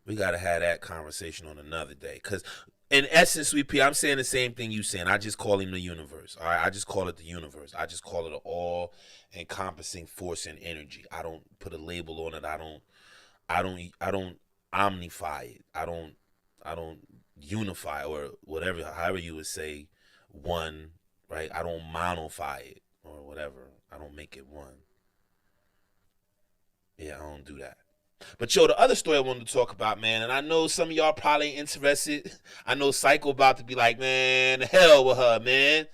We got to have that conversation on another day. Because in essence, Sweet Pea, I'm saying the same thing you saying. I just call him the universe. All right, I just call it the universe. I just call it an all-encompassing force and energy. I don't put a label on it. I don't omnify it. I don't unify or whatever, however you would say one, right? I don't monify it or whatever. I don't make it one. Yeah, I don't do that. But the other story I wanted to talk about, man, and I know some of y'all probably ain't interested. I know Psycho about to be like, man, the hell with her, man.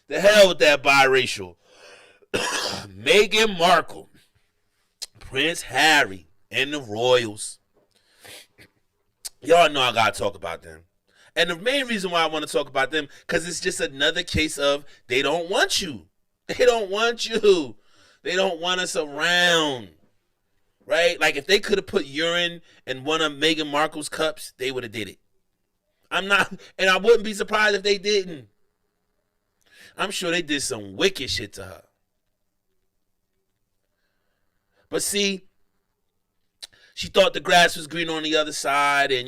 The hell with that biracial. Meghan Markle, Prince Harry, and the Royals. Y'all know I gotta talk about them. And the main reason why I want to talk about them, because it's just another case of they don't want you. They don't want you. They don't want us around. Right? Like, if they could have put urine in one of Meghan Markle's cups, they would have did it. And I wouldn't be surprised if they didn't. I'm sure they did some wicked shit to her. But see, she thought the grass was green on the other side, and,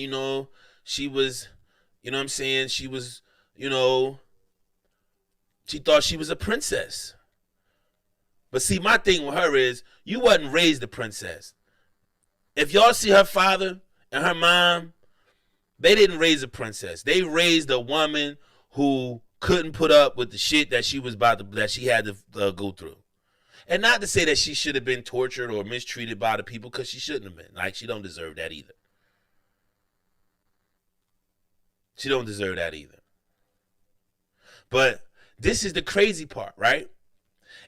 she was, what I'm saying? She was, she thought she was a princess. But see, my thing with her is, you wasn't raised a princess. If y'all see her father and her mom, they didn't raise a princess. They raised a woman who couldn't put up with the shit that she had to go through. And not to say that she should have been tortured or mistreated by the people, because she shouldn't have been. Like, she don't deserve that either. She don't deserve that either. But this is the crazy part, right?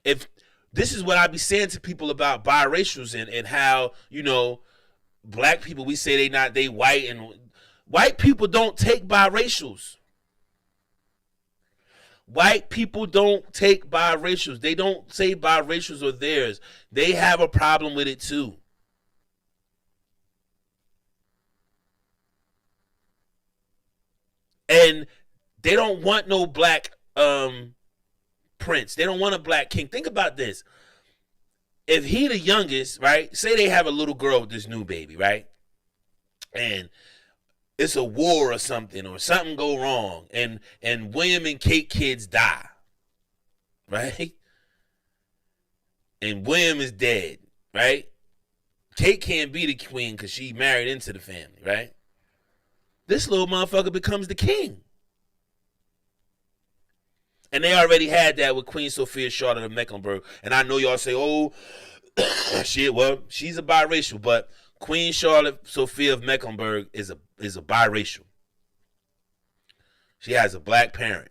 If this is what I be saying to people about biracials and how, black people, we say they white, and white people don't take biracials. White people don't take biracials. They don't say biracials are theirs. They have a problem with it too. And they don't want no black prince. They don't want a black king. Think about this. If he the youngest, right? Say they have a little girl with this new baby, right? And it's a war or something go wrong, and William and Kate kids die, right? And William is dead, right? Kate can't be the queen because she married into the family, right? This little motherfucker becomes the king. And they already had that with Queen Sophia Charlotte of Mecklenburg. And I know y'all say, oh, shit, well, she's a biracial, but Queen Charlotte Sophia of Mecklenburg is a biracial. She has a black parent.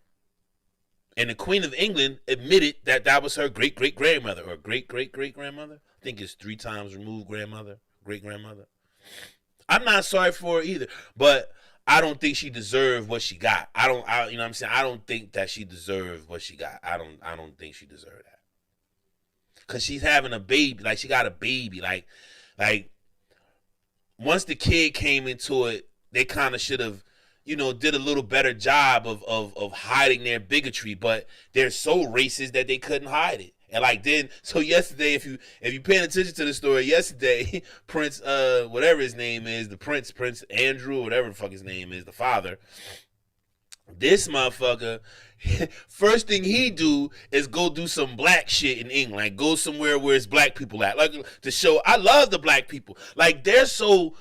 And the Queen of England admitted that was her great-great-grandmother, or great-great-great-grandmother. I think it's 3 times removed grandmother, great grandmother. I'm not sorry for her either, but I don't think she deserved what she got. You know what I'm saying? I don't think that she deserved what she got. I don't think she deserved that. Cause she's having a baby, like she got a baby, like once the kid came into it, they kind of should have, did a little better job of hiding their bigotry, but they're so racist that they couldn't hide it. And so yesterday, if you paying attention to the story, yesterday, Prince, whatever his name is, Prince Andrew, whatever the fuck his name is, the father, this motherfucker, first thing he do is go do some black shit in England, like go somewhere where it's black people at, like to show I love the black people. Like they're so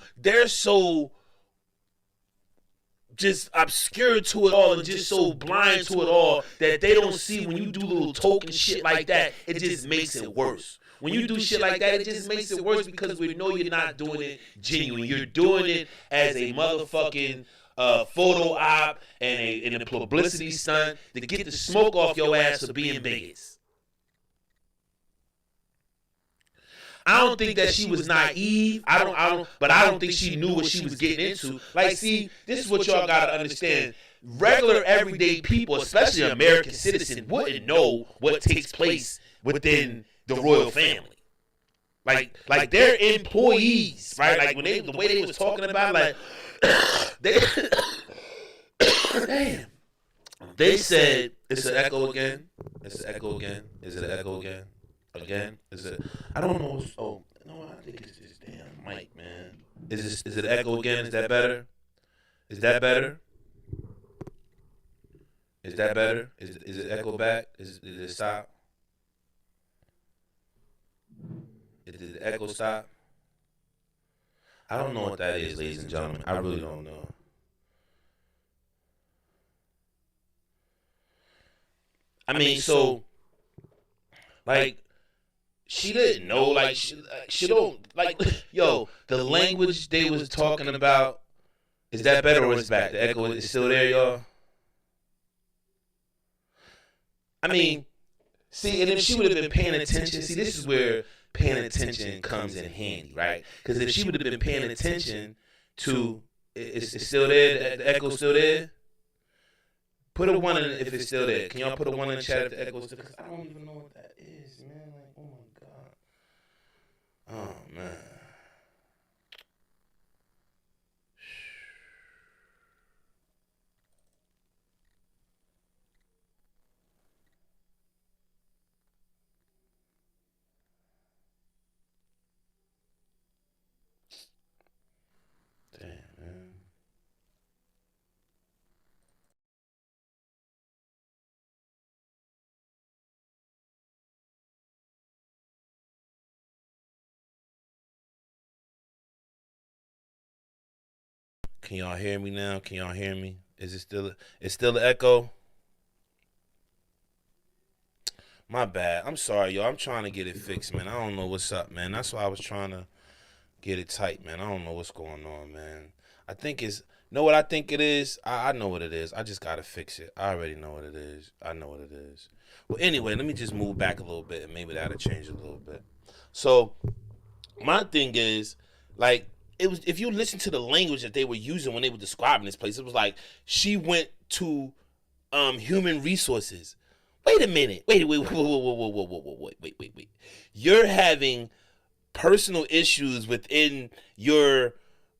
just obscure to it all and just so blind to it all that they don't see when you do little token shit like that, it just makes it worse. When you do shit like that, it just makes it worse because we know you're not doing it genuine. You're doing it as a motherfucking photo op and a publicity stunt to get the smoke off your ass for being bigots. I don't think that she was naive. But I don't think she knew what she was getting into. Like, see, this is what y'all gotta understand. Regular, everyday people, especially American citizens, wouldn't know what takes place within the royal family. Like they're employees, right? Like when the way they was talking about, like they, damn, they said it's an echo again. It's an echo again. Is it an echo again? Again? Is it? I don't know. Oh no, I think it's this damn mic, man. Is it echo again? Is that better? Is that better? Is that better? Is it echo back? Is it stop? Did the echo stop? I don't know what that is, ladies and gentlemen. I really don't know. I mean, so like. She didn't know, like, she don't, like, yo, the language they was talking about, is that better or is it back? The echo is still there, y'all? I mean, see, and if she would have been paying attention, see, this is where paying attention comes in handy, right? Because if she would have been paying attention to, it's still there, the echo's still there? Put a one in if it's still there. Can y'all put a one in the chat if the echo's still there? Because I don't even know what that is, man. Like, oh my God. Oh, man. Damn, man. Can y'all hear me now? Can y'all hear me? Is it still? It's still an echo. My bad. I'm sorry, y'all. I'm trying to get it fixed, man. I don't know what's up, man. That's why I was trying to get it tight, man. I don't know what's going on, man. I think it's. Know what I think it is? I know what it is. I just gotta fix it. I already know what it is. I know what it is. Well, anyway, let me just move back a little bit, and maybe that'll change a little bit. So, my thing is, like, it was if you listen to the language that they were using when they were describing this place, it was like she went to human resources. Wait a minute. Wait. You're having personal issues within your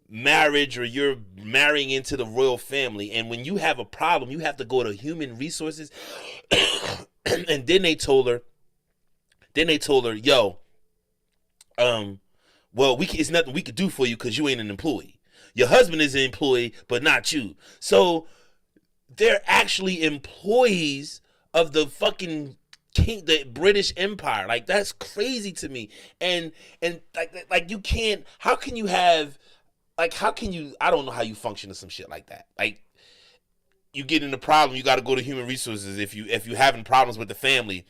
marriage, or you're marrying into the royal family, and when you have a problem, you have to go to human resources. And then they told her, yo, well, it's nothing we could do for you because you ain't an employee. Your husband is an employee, but not you. So they're actually employees of the fucking the British Empire. Like, that's crazy to me. And like you can't. How can you have? Like, how can you? I don't know how you function to some shit like that. Like, you get in a problem, you got to go to human resources if you having problems with the family.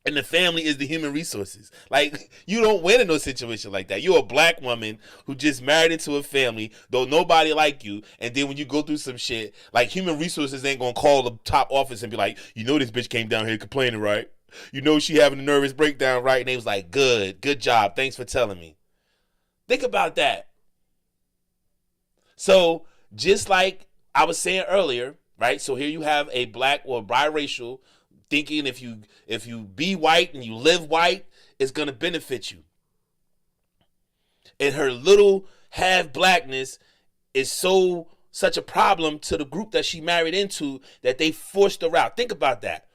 And the family is the human resources. Like, you don't win in no situation like that. You're a black woman who just married into a family, though nobody like you. And then when you go through some shit, like, human resources ain't gonna call the top office and be like, you know this bitch came down here complaining, right? You know she having a nervous breakdown, right? And they was like, good job. Thanks for telling me. Think about that. So just like I was saying earlier, right? So here you have a black or biracial thinking if you be white and you live white, it's gonna benefit you. And her little half blackness is such a problem to the group that she married into that they forced her out. Think about that.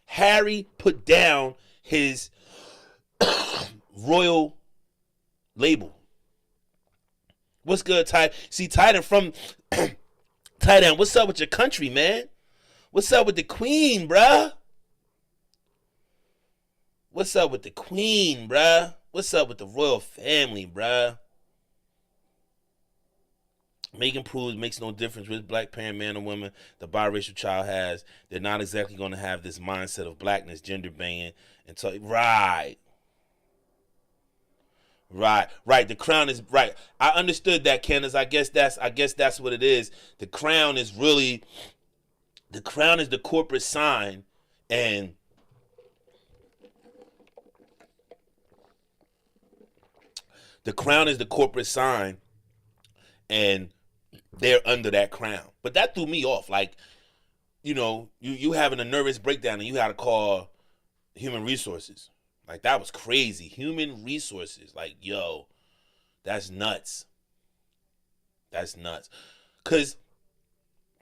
Harry put down his royal label. What's good, Ty? See, Titan from Titan, what's up with your country, man? What's up with the queen, bruh? What's up with the queen, bruh? What's up with the royal family, bruh? Megan proves makes no difference which black parent, man or woman the biracial child has. They're not exactly going to have this mindset of blackness, gender banging, and right. The crown is right. I understood that, Candace. I guess that's what it is. The crown is the corporate sign, and the crown is the corporate sign, and they're under that crown. But that threw me off. Like, you having a nervous breakdown and you had to call human resources. Like, that was crazy. Human resources. Like, yo, that's nuts. That's nuts. Because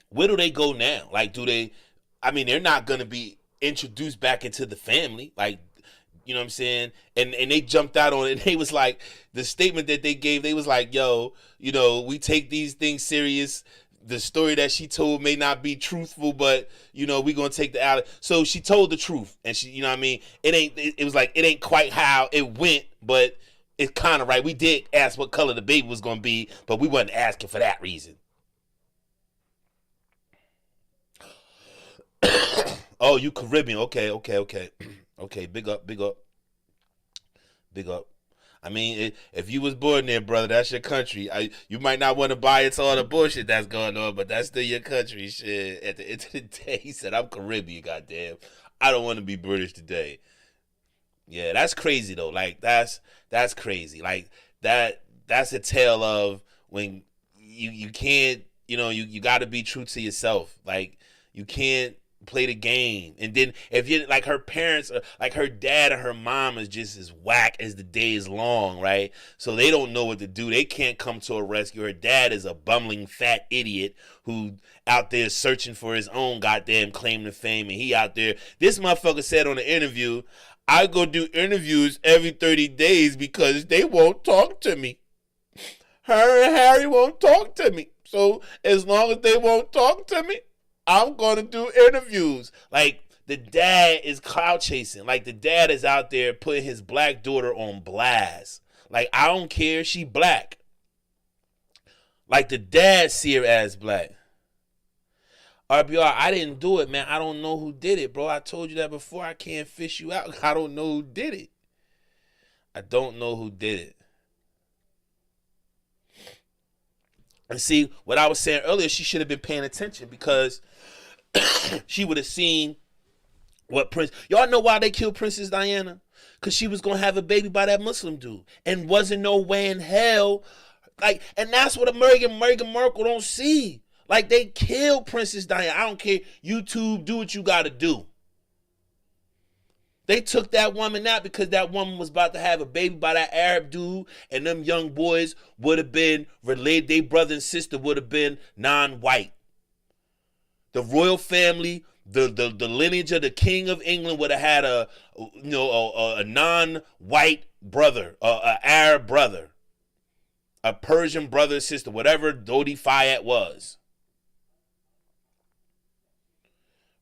where do they go now? Like, they're not going to be introduced back into the family. Like, you know what I'm saying? And they jumped out on it. And they was like, the statement that they gave, they was like, yo, we take these things serious. The story that she told may not be truthful, but we gonna take the out. So she told the truth, and she, what I mean, it was like it ain't quite how it went, but it's kind of right. We did ask what color the baby was gonna be, but we wasn't asking for that reason. Oh, you Caribbean? Okay. Okay, big up. I mean, if you was born there, brother, that's your country. You might not want to buy into all the bullshit that's going on, but that's still your country. Shit. At the end of the day, he said, "I'm Caribbean, goddamn. I don't want to be British today." Yeah, that's crazy though. Like that's crazy. Like that's a tale of when you can't. You got to be true to yourself. Like you can't play the game. And then if you like her parents, like her dad and her mom is just as whack as the day is long, right? So they don't know what to do. They can't come to a rescue. Her dad is a bumbling fat idiot who out there searching for his own goddamn claim to fame, and he out there. This motherfucker said on the interview, "I go do interviews every 30 days because they won't talk to me. Her and Harry won't talk to me. So as long as they won't talk to me, I'm going to do interviews." Like, the dad is clout chasing. Like, the dad is out there putting his black daughter on blast. Like, I don't care. She black. Like, the dad see her as black. RBR, I didn't do it, man. I don't know who did it, bro. I told you that before. I can't fish you out. I don't know who did it. I don't know who did it. And see, what I was saying earlier, she should have been paying attention because she would have seen what y'all know why they killed Princess Diana? Because she was going to have a baby by that Muslim dude. And wasn't no way in hell. Like, and that's what Meghan Markle don't see. Like, they killed Princess Diana. I don't care. YouTube, do what you got to do. They took that woman out because that woman was about to have a baby by that Arab dude, and them young boys would have been related. Their brother and sister would have been non-white. The royal family, the lineage of the King of England would have had a non-white brother, an Arab brother, a Persian brother or sister, whatever Dodi Fayed was.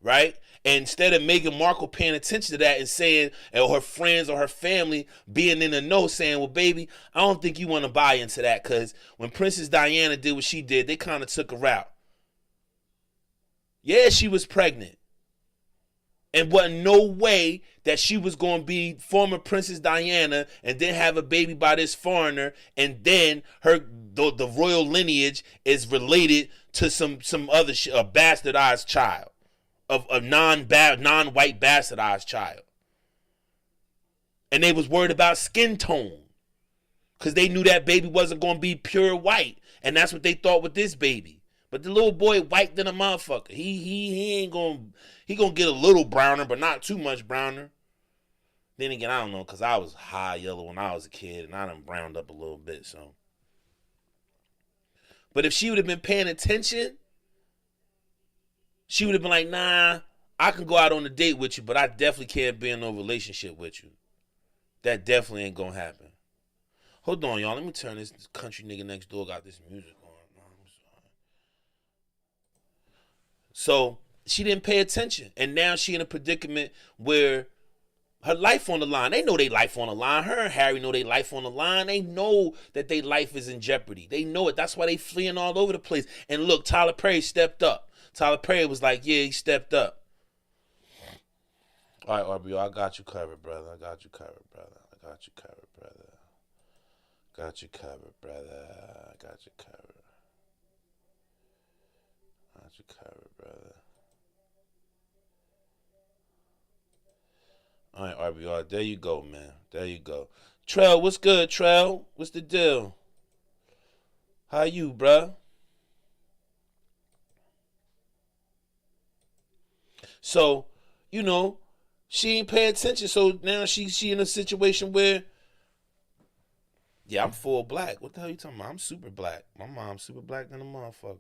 Right? And instead of Meghan Markle paying attention to that and saying, or her friends or her family being in the know saying, well, baby, I don't think you want to buy into that, because when Princess Diana did what she did, they kind of took her out. Yeah, she was pregnant. And wasn't no way that she was going to be former Princess Diana and then have a baby by this foreigner, and then the royal lineage is related to some other a bastardized child. Of a non-white bastardized child. And they was worried about skin tone. Because they knew that baby wasn't going to be pure white. And that's what they thought with this baby. But the little boy white than a motherfucker. He ain't going to get a little browner, but not too much browner. Then again, I don't know, because I was high yellow when I was a kid, and I done browned up a little bit, so. But if she would have been paying attention, she would have been like, nah, I can go out on a date with you, but I definitely can't be in no relationship with you. That definitely ain't gonna happen. Hold on, y'all. Let me turn this country nigga next door got this music on. So she didn't pay attention, and now she in a predicament where her life on the line. They know they life on the line. Her and Harry know they life on the line. They know that their life is in jeopardy. They know it. That's why they fleeing all over the place. And look, Tyler Perry stepped up. Tyler Perry was like, yeah, he stepped up. All right, RBO, I got you covered, brother. I got you covered, brother. I got you covered, brother. Got you covered, brother. I got you covered. Got you covered, brother. All right, RBR, there you go, man. There you go. Trell, what's good, Trell? What's the deal? How you, bruh? So, you know, she ain't pay attention. So now she in a situation where, yeah, I'm full black. What the hell you talking about? I'm super black. My mom's super black than a motherfucker.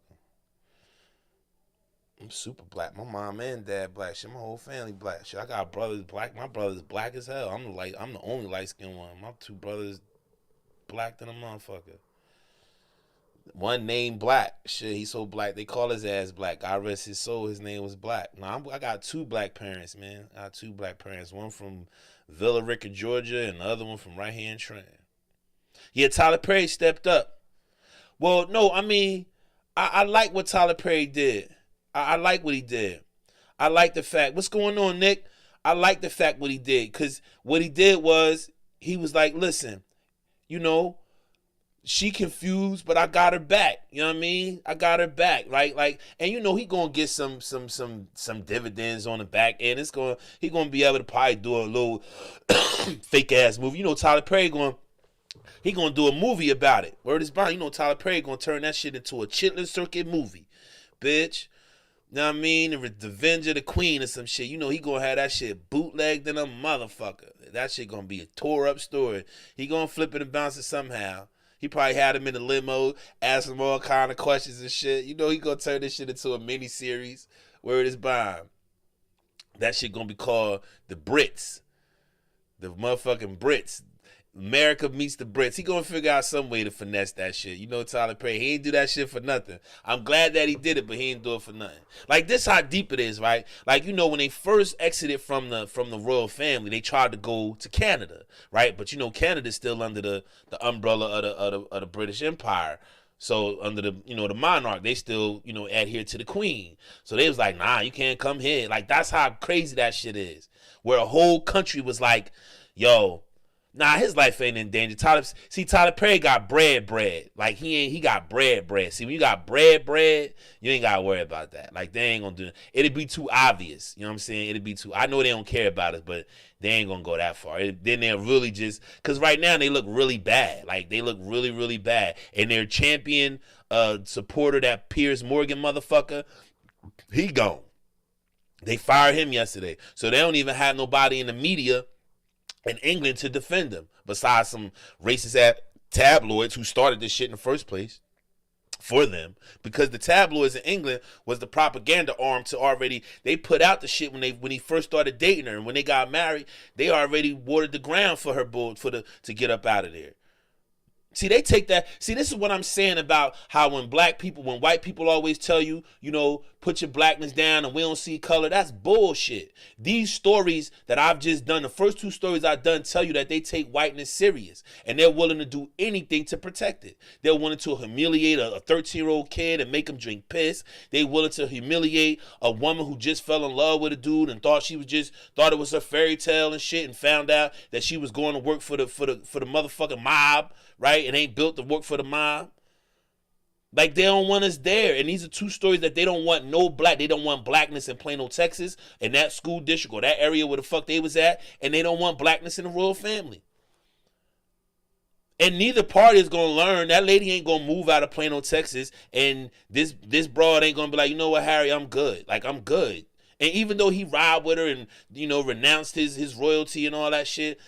I'm super black. My mom and dad black. Shit, my whole family black. Shit, I got brothers black. My brother's black as hell. I'm the only light skinned one. My two brothers black than a motherfucker. One named Black. Shit, he's so black. They call his ass Black. God rest his soul. His name was Black. No, I got two black parents, man. I got two black parents. One from Villa Rica, Georgia, and the other one from right here in Trenton. Yeah, Tyler Perry stepped up. Well, no, I mean, I like what Tyler Perry did. I like what he did. I like the fact. What's going on, Nick? I like the fact what he did. Because what he did was, he was like, listen, you know, she confused, but I got her back. You know what I mean? I got her back, right? Like, and you know he gonna get some dividends on the back end. He gonna be able to probably do a little fake ass movie. You know, Tyler Perry gonna do a movie about it. Word is bond. You know, Tyler Perry gonna turn that shit into a Chitlin Circuit movie, bitch. You know what I mean? The Revenge of the Queen or some shit. You know he gonna have that shit bootlegged in a motherfucker. That shit gonna be a tore up story. He gonna flip it and bounce it somehow. He probably had him in the limo, ask him all kind of questions and shit. You know he gonna turn this shit into a mini series. Word is bond. That shit gonna be called The Brits. The motherfucking Brits. America meets the Brits. He gonna figure out some way to finesse that shit. You know Tyler Perry, he ain't do that shit for nothing. I'm glad that he did it, but he ain't do it for nothing. Like, this how deep it is, right? Like, you know, when they first exited from the royal family, they tried to go to Canada, right? But you know, Canada's still under the umbrella of the British Empire. So under the, you know, the monarch, they still, you know, adhere to the queen. So they was like, nah, you can't come here. Like, that's how crazy that shit is. Where a whole country was like, yo, nah, his life ain't in danger. Tyler Perry got bread. Like, he got bread. See, when you got bread, you ain't got to worry about that. Like, they ain't going to do it. It'd be too obvious. You know what I'm saying? It'd be too, I know they don't care about us, but they ain't going to go that far. Then they'll really just, because right now they look really bad. Like, they look really, really bad. And their champion supporter, that Piers Morgan motherfucker, he gone. They fired him yesterday. So they don't even have nobody in the media in England to defend him, besides some racist ass tabloids who started this shit in the first place for them, because the tabloids in England was the propaganda arm to already, they put out the shit when he first started dating her, and when they got married, they already watered the ground for her to get up out of there. See, they take that. See, this is what I'm saying about how when white people always tell you, you know, put your blackness down and we don't see color, that's bullshit. These stories that I've just done, the first two stories I've done, tell you that they take whiteness serious and they're willing to do anything to protect it. They're willing to humiliate a 13-year-old kid and make him drink piss. They're willing to humiliate a woman who just fell in love with a dude and thought it was a fairy tale and shit, and found out that she was going to work for the motherfucking mob. Right? It ain't built to work for the mob. Like, they don't want us there. And these are two stories that they don't want they don't want blackness in Plano, Texas, in that school district or that area where the fuck they was at. And they don't want blackness in the royal family. And neither party is gonna learn. That lady ain't gonna move out of Plano, Texas, and this broad ain't gonna be like, you know what, Harry, I'm good. Like, I'm good. And even though he ride with her and, you know, renounced his royalty and all that shit,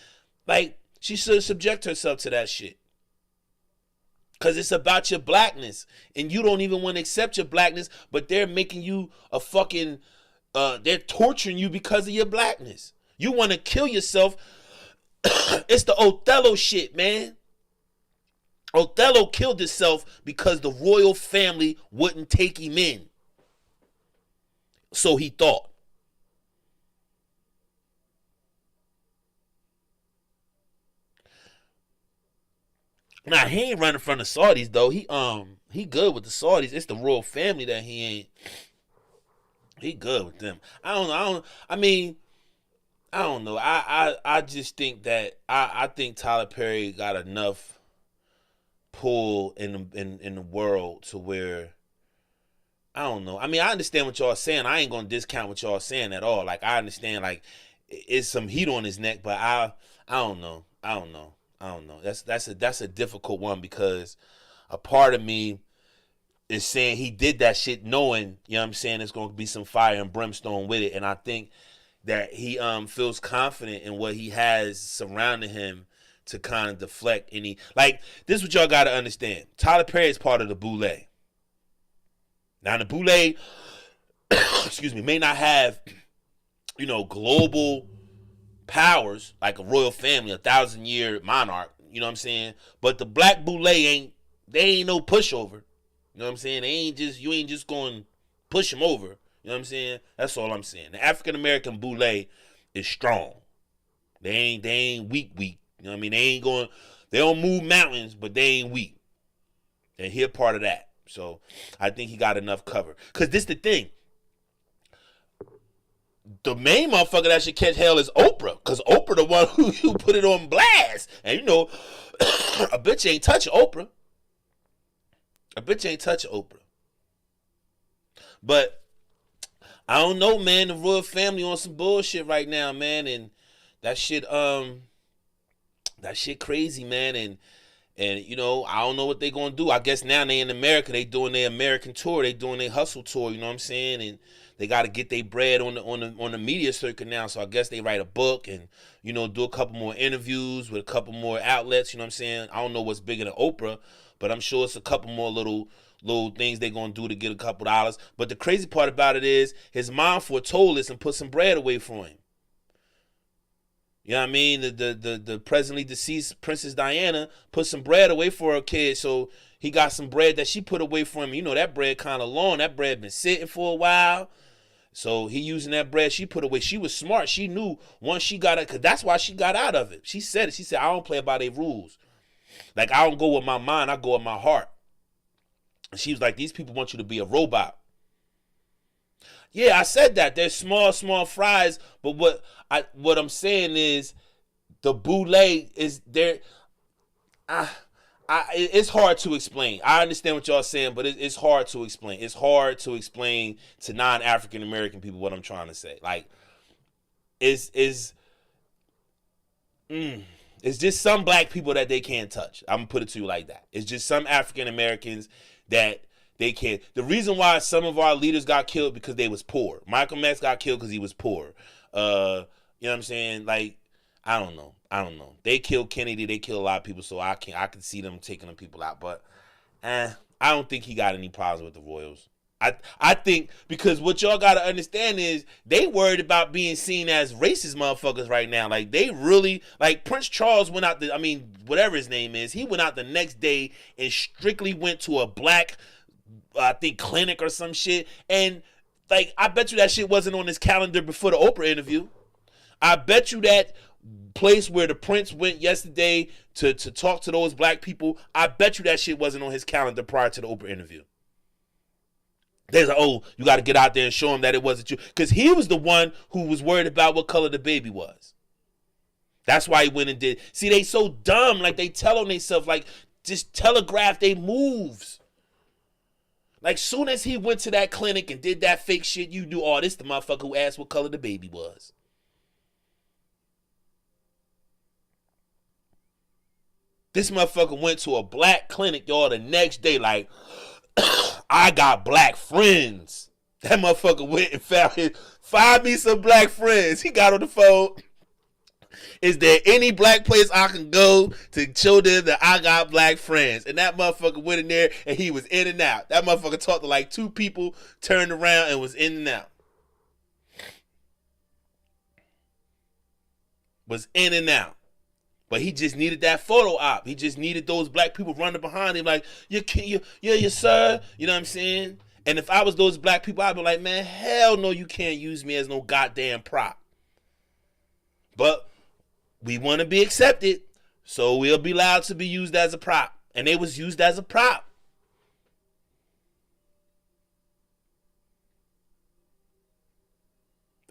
like, she should subject herself to that shit. Cause it's about your blackness, and you don't even want to accept your blackness, but they're making you a fucking, they're torturing you because of your blackness. You want to kill yourself. It's the Othello shit, man. Othello killed himself because the royal family wouldn't take him in. So he thought. Now he ain't running from the Saudis though. He good with the Saudis. It's the royal family that he ain't. He good with them. I mean, I don't know. I just think that I think Tyler Perry got enough pull in the world to where I don't know. I mean, I understand what y'all are saying. I ain't gonna discount what y'all are saying at all. Like, I understand, like, it's some heat on his neck, but I don't know. I don't know. That's a difficult one because a part of me is saying he did that shit knowing, you know what I'm saying, there's gonna be some fire and brimstone with it. And I think that he feels confident in what he has surrounding him to kind of deflect any, like, this is what y'all gotta understand. Tyler Perry is part of the Boule. Now the Boule, excuse me, may not have, you know, global powers like a royal family, 1,000-year monarch, you know what I'm saying? But the black Boule they ain't no pushover. You know what I'm saying? You ain't just going to push them over. You know what I'm saying? That's all I'm saying. The African American Boule is strong. They ain't weak. You know what I mean? They don't move mountains, but they ain't weak. And he a part of that. So I think he got enough cover. Cause this the thing. The main motherfucker that should catch hell is Oprah. Cause Oprah the one who put it on blast. And you know, a bitch ain't touching Oprah. But I don't know, man. The royal family on some bullshit right now, man. And that shit crazy, man. And you know, I don't know what they gonna do. I guess now they in America, they doing their American tour, they doing their hustle tour. You know what I'm saying? And they got to get their bread on the media circuit now. So I guess they write a book and, you know, do a couple more interviews with a couple more outlets. You know what I'm saying? I don't know what's bigger than Oprah, but I'm sure it's a couple more little things they gonna do to get a couple dollars. But the crazy part about it is his mom foretold this and put some bread away for him. You know what I mean? The presently deceased Princess Diana put some bread away for her kid, so he got some bread that she put away for him. You know, that bread kind of long. That bread been sitting for a while. So he using that bread she put away. She was smart. She knew once she got it, because that's why she got out of it. She said it. She said, I don't play by their rules. Like, I don't go with my mind. I go with my heart. And she was like, these people want you to be a robot. Yeah, I said that. They're small fries. But what I'm saying is the Boule is there. It's hard to explain. I understand what y'all saying, but it's hard to explain. It's hard to explain to non-African American people what I'm trying to say. Like, it's just some black people that they can't touch. I'm gonna put it to you like that. It's just some African Americans that they can't. The reason why some of our leaders got killed because they was poor. Malcolm X got killed because he was poor. You know what I'm saying? Like, I don't know. They killed Kennedy. They killed a lot of people, so I can see them taking them people out. But I don't think he got any problems with the Royals. I think because what y'all gotta understand is they worried about being seen as racist motherfuckers right now. Like, they really, like, Prince Charles went out whatever his name is, he went out the next day and strictly went to a black, I think, clinic or some shit. And, like, I bet you that shit wasn't on his calendar before the Oprah interview. I bet you that place where the Prince went yesterday to talk to those black people, I bet you that shit wasn't on his calendar prior to the Oprah interview. They're like, oh, you got to get out there and show him that it wasn't you. Because he was the one who was worried about what color the baby was. That's why he went and did. See, they so dumb. Like, they tell on themselves, like, just telegraph they moves. Like, soon as he went to that clinic and did that fake shit, you knew, oh, this the motherfucker who asked what color the baby was. This motherfucker went to a black clinic, y'all, the next day, like, I got black friends. That motherfucker went and find me some black friends. He got on the phone. Is there any black place I can go to show them that I got black friends? And that motherfucker went in there and he was in and out. That motherfucker talked to like 2 people, turned around and was in and out. Was in and out. But he just needed that photo op. He just needed those black people running behind him like, you sir. You know what I'm saying? And if I was those black people, I'd be like, man, hell no, you can't use me as no goddamn prop. But we want to be accepted, so we'll be allowed to be used as a prop. And they was used as a prop.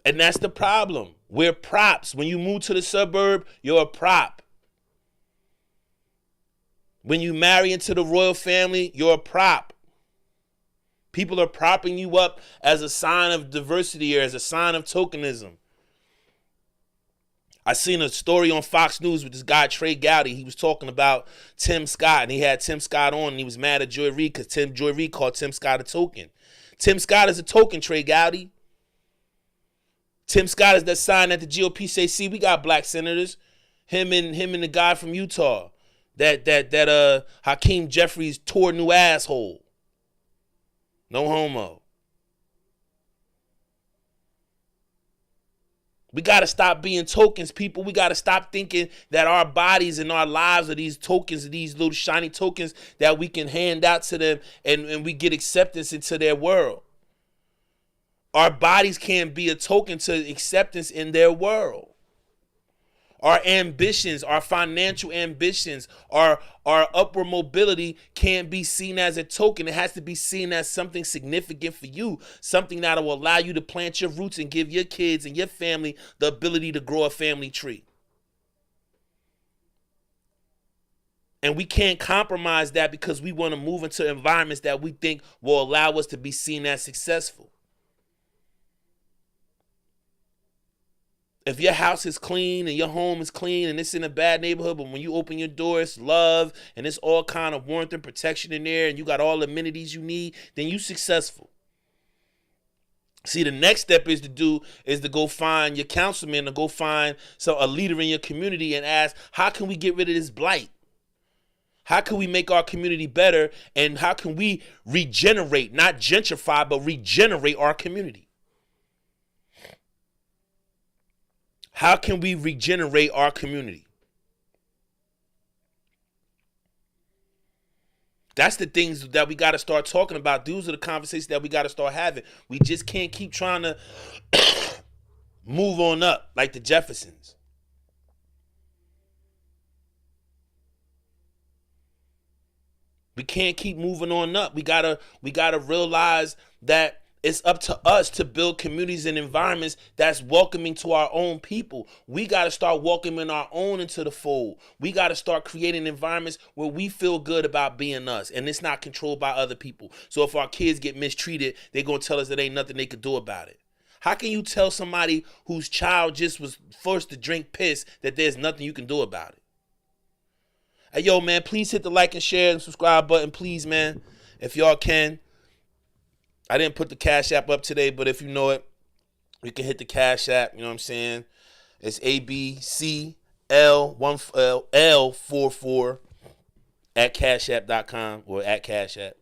And that's the problem. We're props. When you move to the suburb, you're a prop. When you marry into the royal family, you're a prop. People are propping you up as a sign of diversity or as a sign of tokenism. I seen a story on Fox News with this guy, Trey Gowdy. He was talking about Tim Scott, and he had Tim Scott on, and he was mad at Joy Reid because Joy Reid called Tim Scott a token. Tim Scott is a token, Trey Gowdy. Tim Scott is that sign that the GOP say, see, we got black senators. Him and the guy from Utah. That Hakeem Jeffries tore new asshole. No homo. We got to stop being tokens, people. We got to stop thinking that our bodies and our lives are these tokens, these little shiny tokens that we can hand out to them and we get acceptance into their world. Our bodies can't be a token to acceptance in their world. Our ambitions, our financial ambitions, our upward mobility can't be seen as a token. It has to be seen as something significant for you, something that will allow you to plant your roots and give your kids and your family the ability to grow a family tree. And we can't compromise that because we want to move into environments that we think will allow us to be seen as successful. If your house is clean and your home is clean and it's in a bad neighborhood, but when you open your door, it's love and it's all kind of warmth and protection in there and you got all the amenities you need, then you successful. See, the next step is to go find your councilman or go find a leader in your community and ask, how can we get rid of this blight? How can we make our community better? And how can we regenerate, not gentrify, but regenerate our community? How can we regenerate our community? That's the things that we got to start talking about. Those are the conversations that we got to start having. We just can't keep trying to move on up like the Jeffersons. We can't keep moving on up. We gotta realize that it's up to us to build communities and environments that's welcoming to our own people. We got to start welcoming our own into the fold. We got to start creating environments where we feel good about being us and it's not controlled by other people. So if our kids get mistreated, they're going to tell us that ain't nothing they could do about it. How can you tell somebody whose child just was forced to drink piss that there's nothing you can do about it? Hey, yo, man, please hit the like and share and subscribe button, please, man, if y'all can. I didn't put the Cash App up today, but if you know it, you can hit the Cash App. You know what I'm saying? It's ABCL44 at cashapp.com or at Cash App.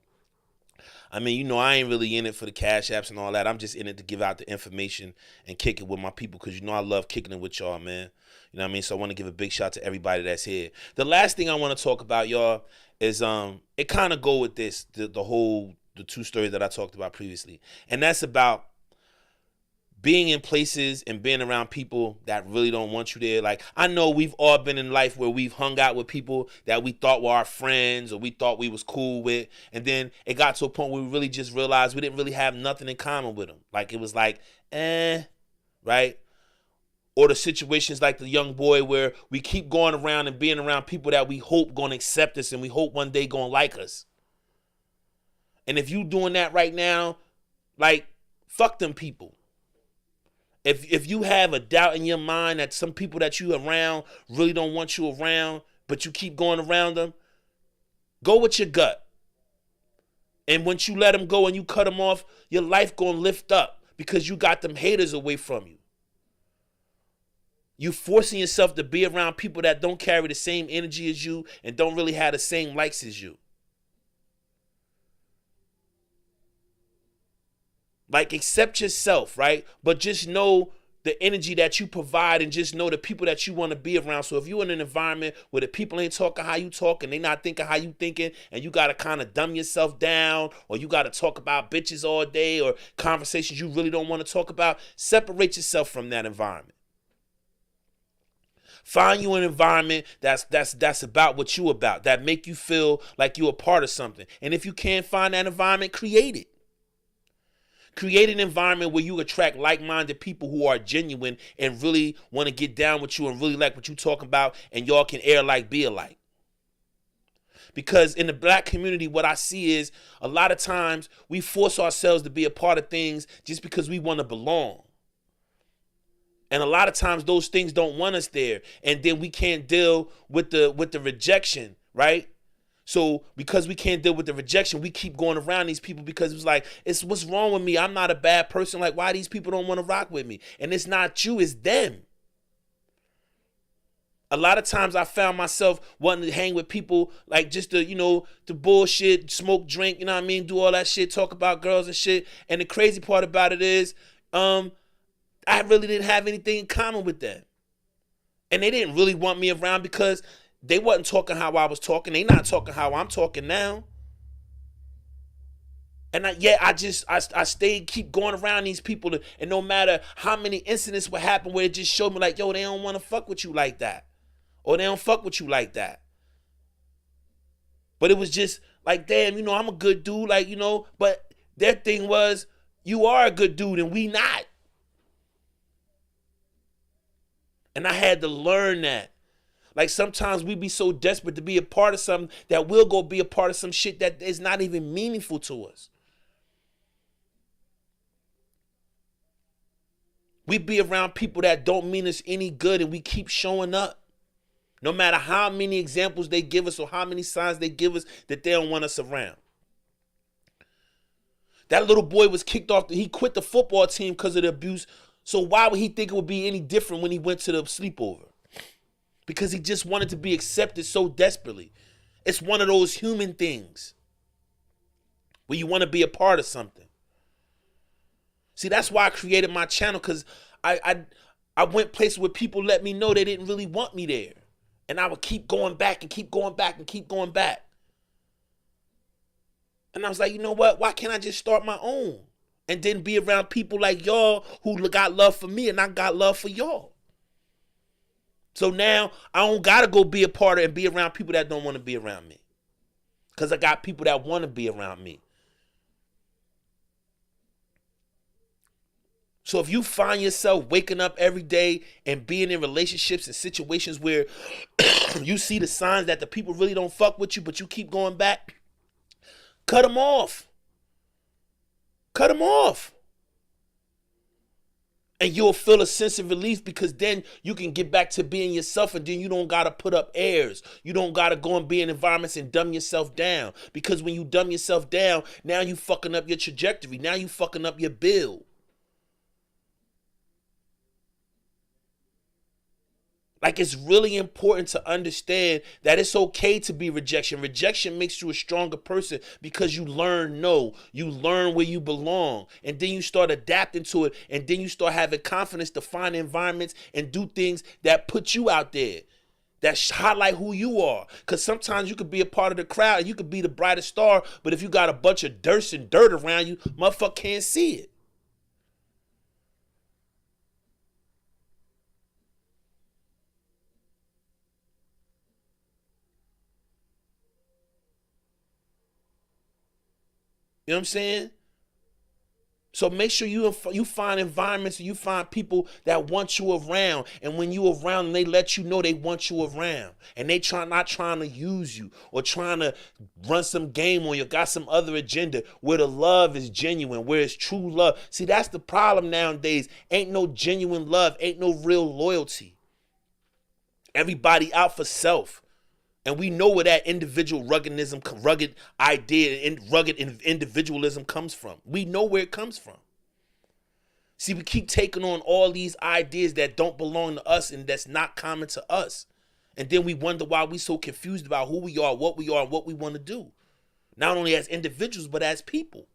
I mean, you know, I ain't really in it for the Cash Apps and all that. I'm just in it to give out the information and kick it with my people because, you know, I love kicking it with y'all, man. You know what I mean? So I want to give a big shout to everybody that's here. The last thing I want to talk about, y'all, is it kind of go with this, the 2 stories that I talked about previously. And that's about being in places and being around people that really don't want you there. Like, I know we've all been in life where we've hung out with people that we thought were our friends or we thought we was cool with. And then it got to a point where we really just realized we didn't really have nothing in common with them. Like, it was like, right? Or the situations like the young boy where we keep going around and being around people that we hope going to accept us and we hope one day going to like us. And if you doing that right now, like, fuck them people. If you have a doubt in your mind that some people that you around really don't want you around, but you keep going around them, go with your gut. And once you let them go and you cut them off, your life gonna lift up because you got them haters away from you. You forcing yourself to be around people that don't carry the same energy as you and don't really have the same likes as you. Like, accept yourself, right? But just know the energy that you provide and just know the people that you want to be around. So if you're in an environment where the people ain't talking how you talk and they not thinking how you thinking, and you got to kind of dumb yourself down, or you got to talk about bitches all day or conversations you really don't want to talk about, separate yourself from that environment. Find you an environment that's about what you about, that make you feel like you're a part of something. And if you can't find that environment, create it. Create an environment where you attract like-minded people who are genuine and really want to get down with you and really like what you talking about, and y'all can air like, be alike. Because in the black community, what I see is a lot of times we force ourselves to be a part of things just because we want to belong. And a lot of times those things don't want us there. And then we can't deal with the rejection, right? So because we can't deal with the rejection, we keep going around these people because it's like, it's what's wrong with me? I'm not a bad person. Like, why these people don't want to rock with me? And it's not you, it's them. A lot of times I found myself wanting to hang with people like just to, to bullshit, smoke, drink, you know what I mean? Do all that shit, talk about girls and shit. And the crazy part about it is, I really didn't have anything in common with them. And they didn't really want me around because they wasn't talking how I was talking. They not talking how I'm talking now. And I stayed, keep going around these people. And no matter how many incidents would happen where it just showed me like, yo, they don't want to fuck with you like that. Or they don't fuck with you like that. But it was just like, damn, I'm a good dude. Like, but their thing was, you are a good dude and we not. And I had to learn that. Like, sometimes we be so desperate to be a part of something that we'll go be a part of some shit that is not even meaningful to us. We be around people that don't mean us any good and we keep showing up. No matter how many examples they give us or how many signs they give us that they don't want us around. That little boy was kicked off. He quit the football team because of the abuse. So why would he think it would be any different when he went to the sleepover? Because he just wanted to be accepted so desperately. It's one of those human things where you want to be a part of something. See, that's why I created my channel, because I went places where people let me know they didn't really want me there. And I would keep going back and keep going back and keep going back. And I was like, you know what? Why can't I just start my own? And then be around people like y'all who got love for me and I got love for y'all. So now I don't got to go be a part of and be around people that don't want to be around me. Because I got people that want to be around me. So if you find yourself waking up every day and being in relationships and situations where you see the signs that the people really don't fuck with you, but you keep going back, cut them off. Cut them off. And you'll feel a sense of relief because then you can get back to being yourself, and then you don't got to put up airs. You don't got to go and be in environments and dumb yourself down. Because when you dumb yourself down, now you fucking up your trajectory. Now you fucking up your build. Like, it's really important to understand that it's okay to be rejection. Rejection makes you a stronger person because you learn no. You learn where you belong. And then you start adapting to it. And then you start having confidence to find environments and do things that put you out there. That highlight who you are. Because sometimes you could be a part of the crowd and you could be the brightest star. But if you got a bunch of dirt around you, motherfucker can't see it. You know what I'm saying? So make sure you find environments and you find people that want you around. And when you around them, they let you know they want you around. And they not trying to use you or trying to run some game on you, got some other agenda, where the love is genuine, where it's true love. See, that's the problem nowadays. Ain't no genuine love. Ain't no real loyalty. Everybody out for self. And we know where that individual rugged idea and rugged individualism comes from. We know where it comes from. See, we keep taking on all these ideas that don't belong to us and that's not common to us. And then we wonder why we're so confused about who we are, and what we want to do. Not only as individuals, but as people.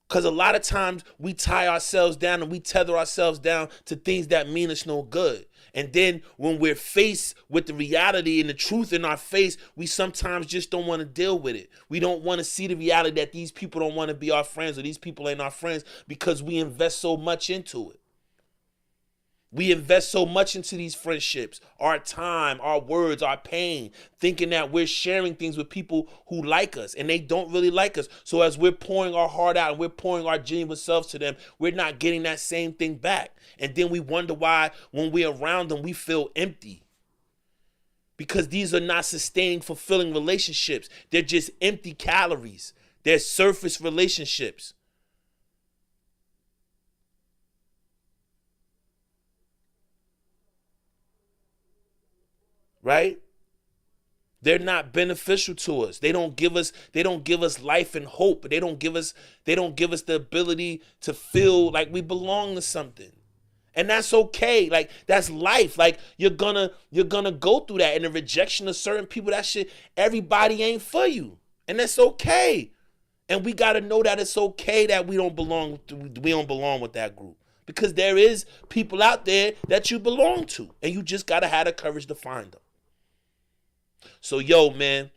Because a lot of times we tie ourselves down and we tether ourselves down to things that mean us no good. And then when we're faced with the reality and the truth in our face, we sometimes just don't want to deal with it. We don't want to see the reality that these people don't want to be our friends or these people ain't our friends because we invest so much into it. We invest so much into these friendships, our time, our words, our pain, thinking that we're sharing things with people who like us and they don't really like us. So as we're pouring our heart out and we're pouring our genuine selves to them, we're not getting that same thing back. And then we wonder why when we're around them, we feel empty. Because these are not sustaining, fulfilling relationships. They're just empty calories. They're surface relationships. Right? They're not beneficial to us. They don't give us life and hope. They don't give us the ability to feel like we belong to something. And that's okay. Like, that's life. Like, you're gonna go through that. And the rejection of certain people, that shit, everybody ain't for you. And that's okay. And we gotta know that it's okay that we don't belong with that group. Because there is people out there that you belong to. And you just gotta have the courage to find them. So, yo, man,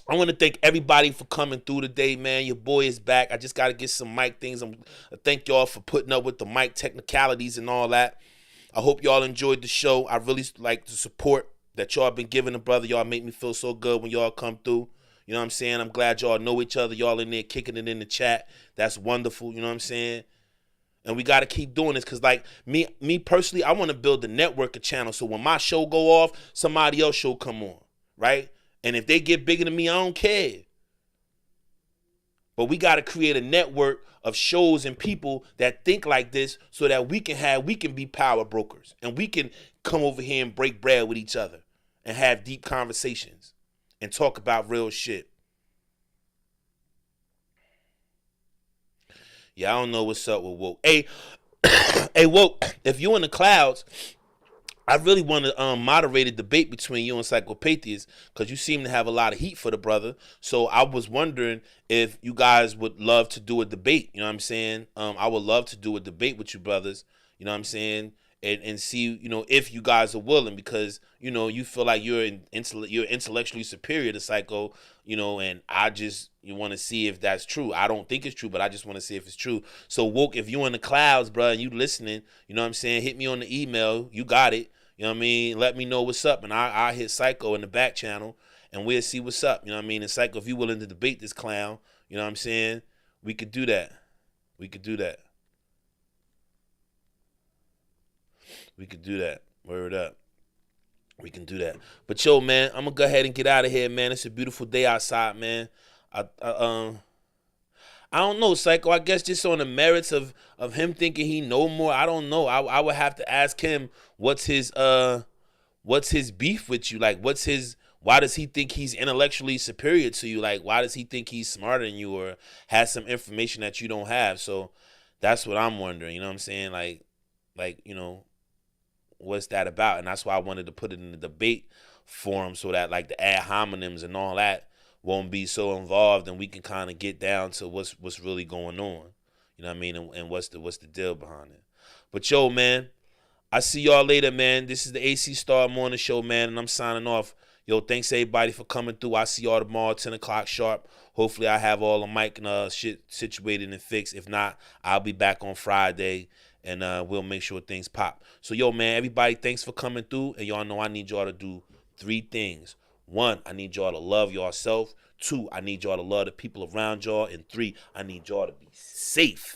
I want to thank everybody for coming through today, man. Your boy is back. I just got to get some mic things. I thank y'all for putting up with the mic technicalities and all that. I hope y'all enjoyed the show. I really like the support that y'all been giving the brother. Y'all make me feel so good when y'all come through. You know what I'm saying? I'm glad y'all know each other. Y'all in there kicking it in the chat. That's wonderful. You know what I'm saying? And we got to keep doing this because, like, me personally, I want to build a network of channels. So when my show go off, somebody else show come on. Right? And if they get bigger than me, I don't care. But we got to create a network of shows and people that think like this so that we can be power brokers. And we can come over here and break bread with each other and have deep conversations and talk about real shit. Yeah, I don't know what's up with Woke. Hey, hey, Woke, if you in the clouds, I really want to moderate a debate between you and Psychopathia because you seem to have a lot of heat for the brother. So I was wondering if you guys would love to do a debate. You know what I'm saying? I would love to do a debate with you brothers. You know what I'm saying? And see, you know, if you guys are willing because, you know, you feel like you're intellectually superior to Psycho, you know, and you want to see if that's true. I don't think it's true, but I just want to see if it's true. So, Woke, if you in the clouds, bro, and you listening, you know what I'm saying? Hit me on the email. You got it. You know what I mean? Let me know what's up, and I'll hit Psycho in the back channel, and we'll see what's up. You know what I mean? And Psycho, if you willing to debate this clown, you know what I'm saying? We could do that. We could do that. We could do that. Word up. We can do that. But yo, man, I'm gonna go ahead and get out of here, man. It's a beautiful day outside, man. I don't know, Psycho. I guess just on the merits of him thinking he know more. I don't know. I would have to ask him what's his beef with you? Like, why does he think he's intellectually superior to you? Like, why does he think he's smarter than you or has some information that you don't have? So that's what I'm wondering. You know what I'm saying? Like, you know, what's that about? And that's why I wanted to put it in the debate forum so that, like, the ad hominems and all that won't be so involved and we can kind of get down to what's really going on. You know what I mean? And what's the deal behind it. But yo, man, I see y'all later, man. This is the AC Star Morning Show, man, and I'm signing off. Yo, thanks everybody for coming through. I see y'all tomorrow, 10 o'clock sharp. Hopefully I have all the mic and shit situated and fixed. If not, I'll be back on Friday and we'll make sure things pop. So, yo, man, everybody, thanks for coming through. And y'all know I need y'all to do 3 things. 1, I need y'all to love yourself. 2, I need y'all to love the people around y'all. And 3, I need y'all to be safe.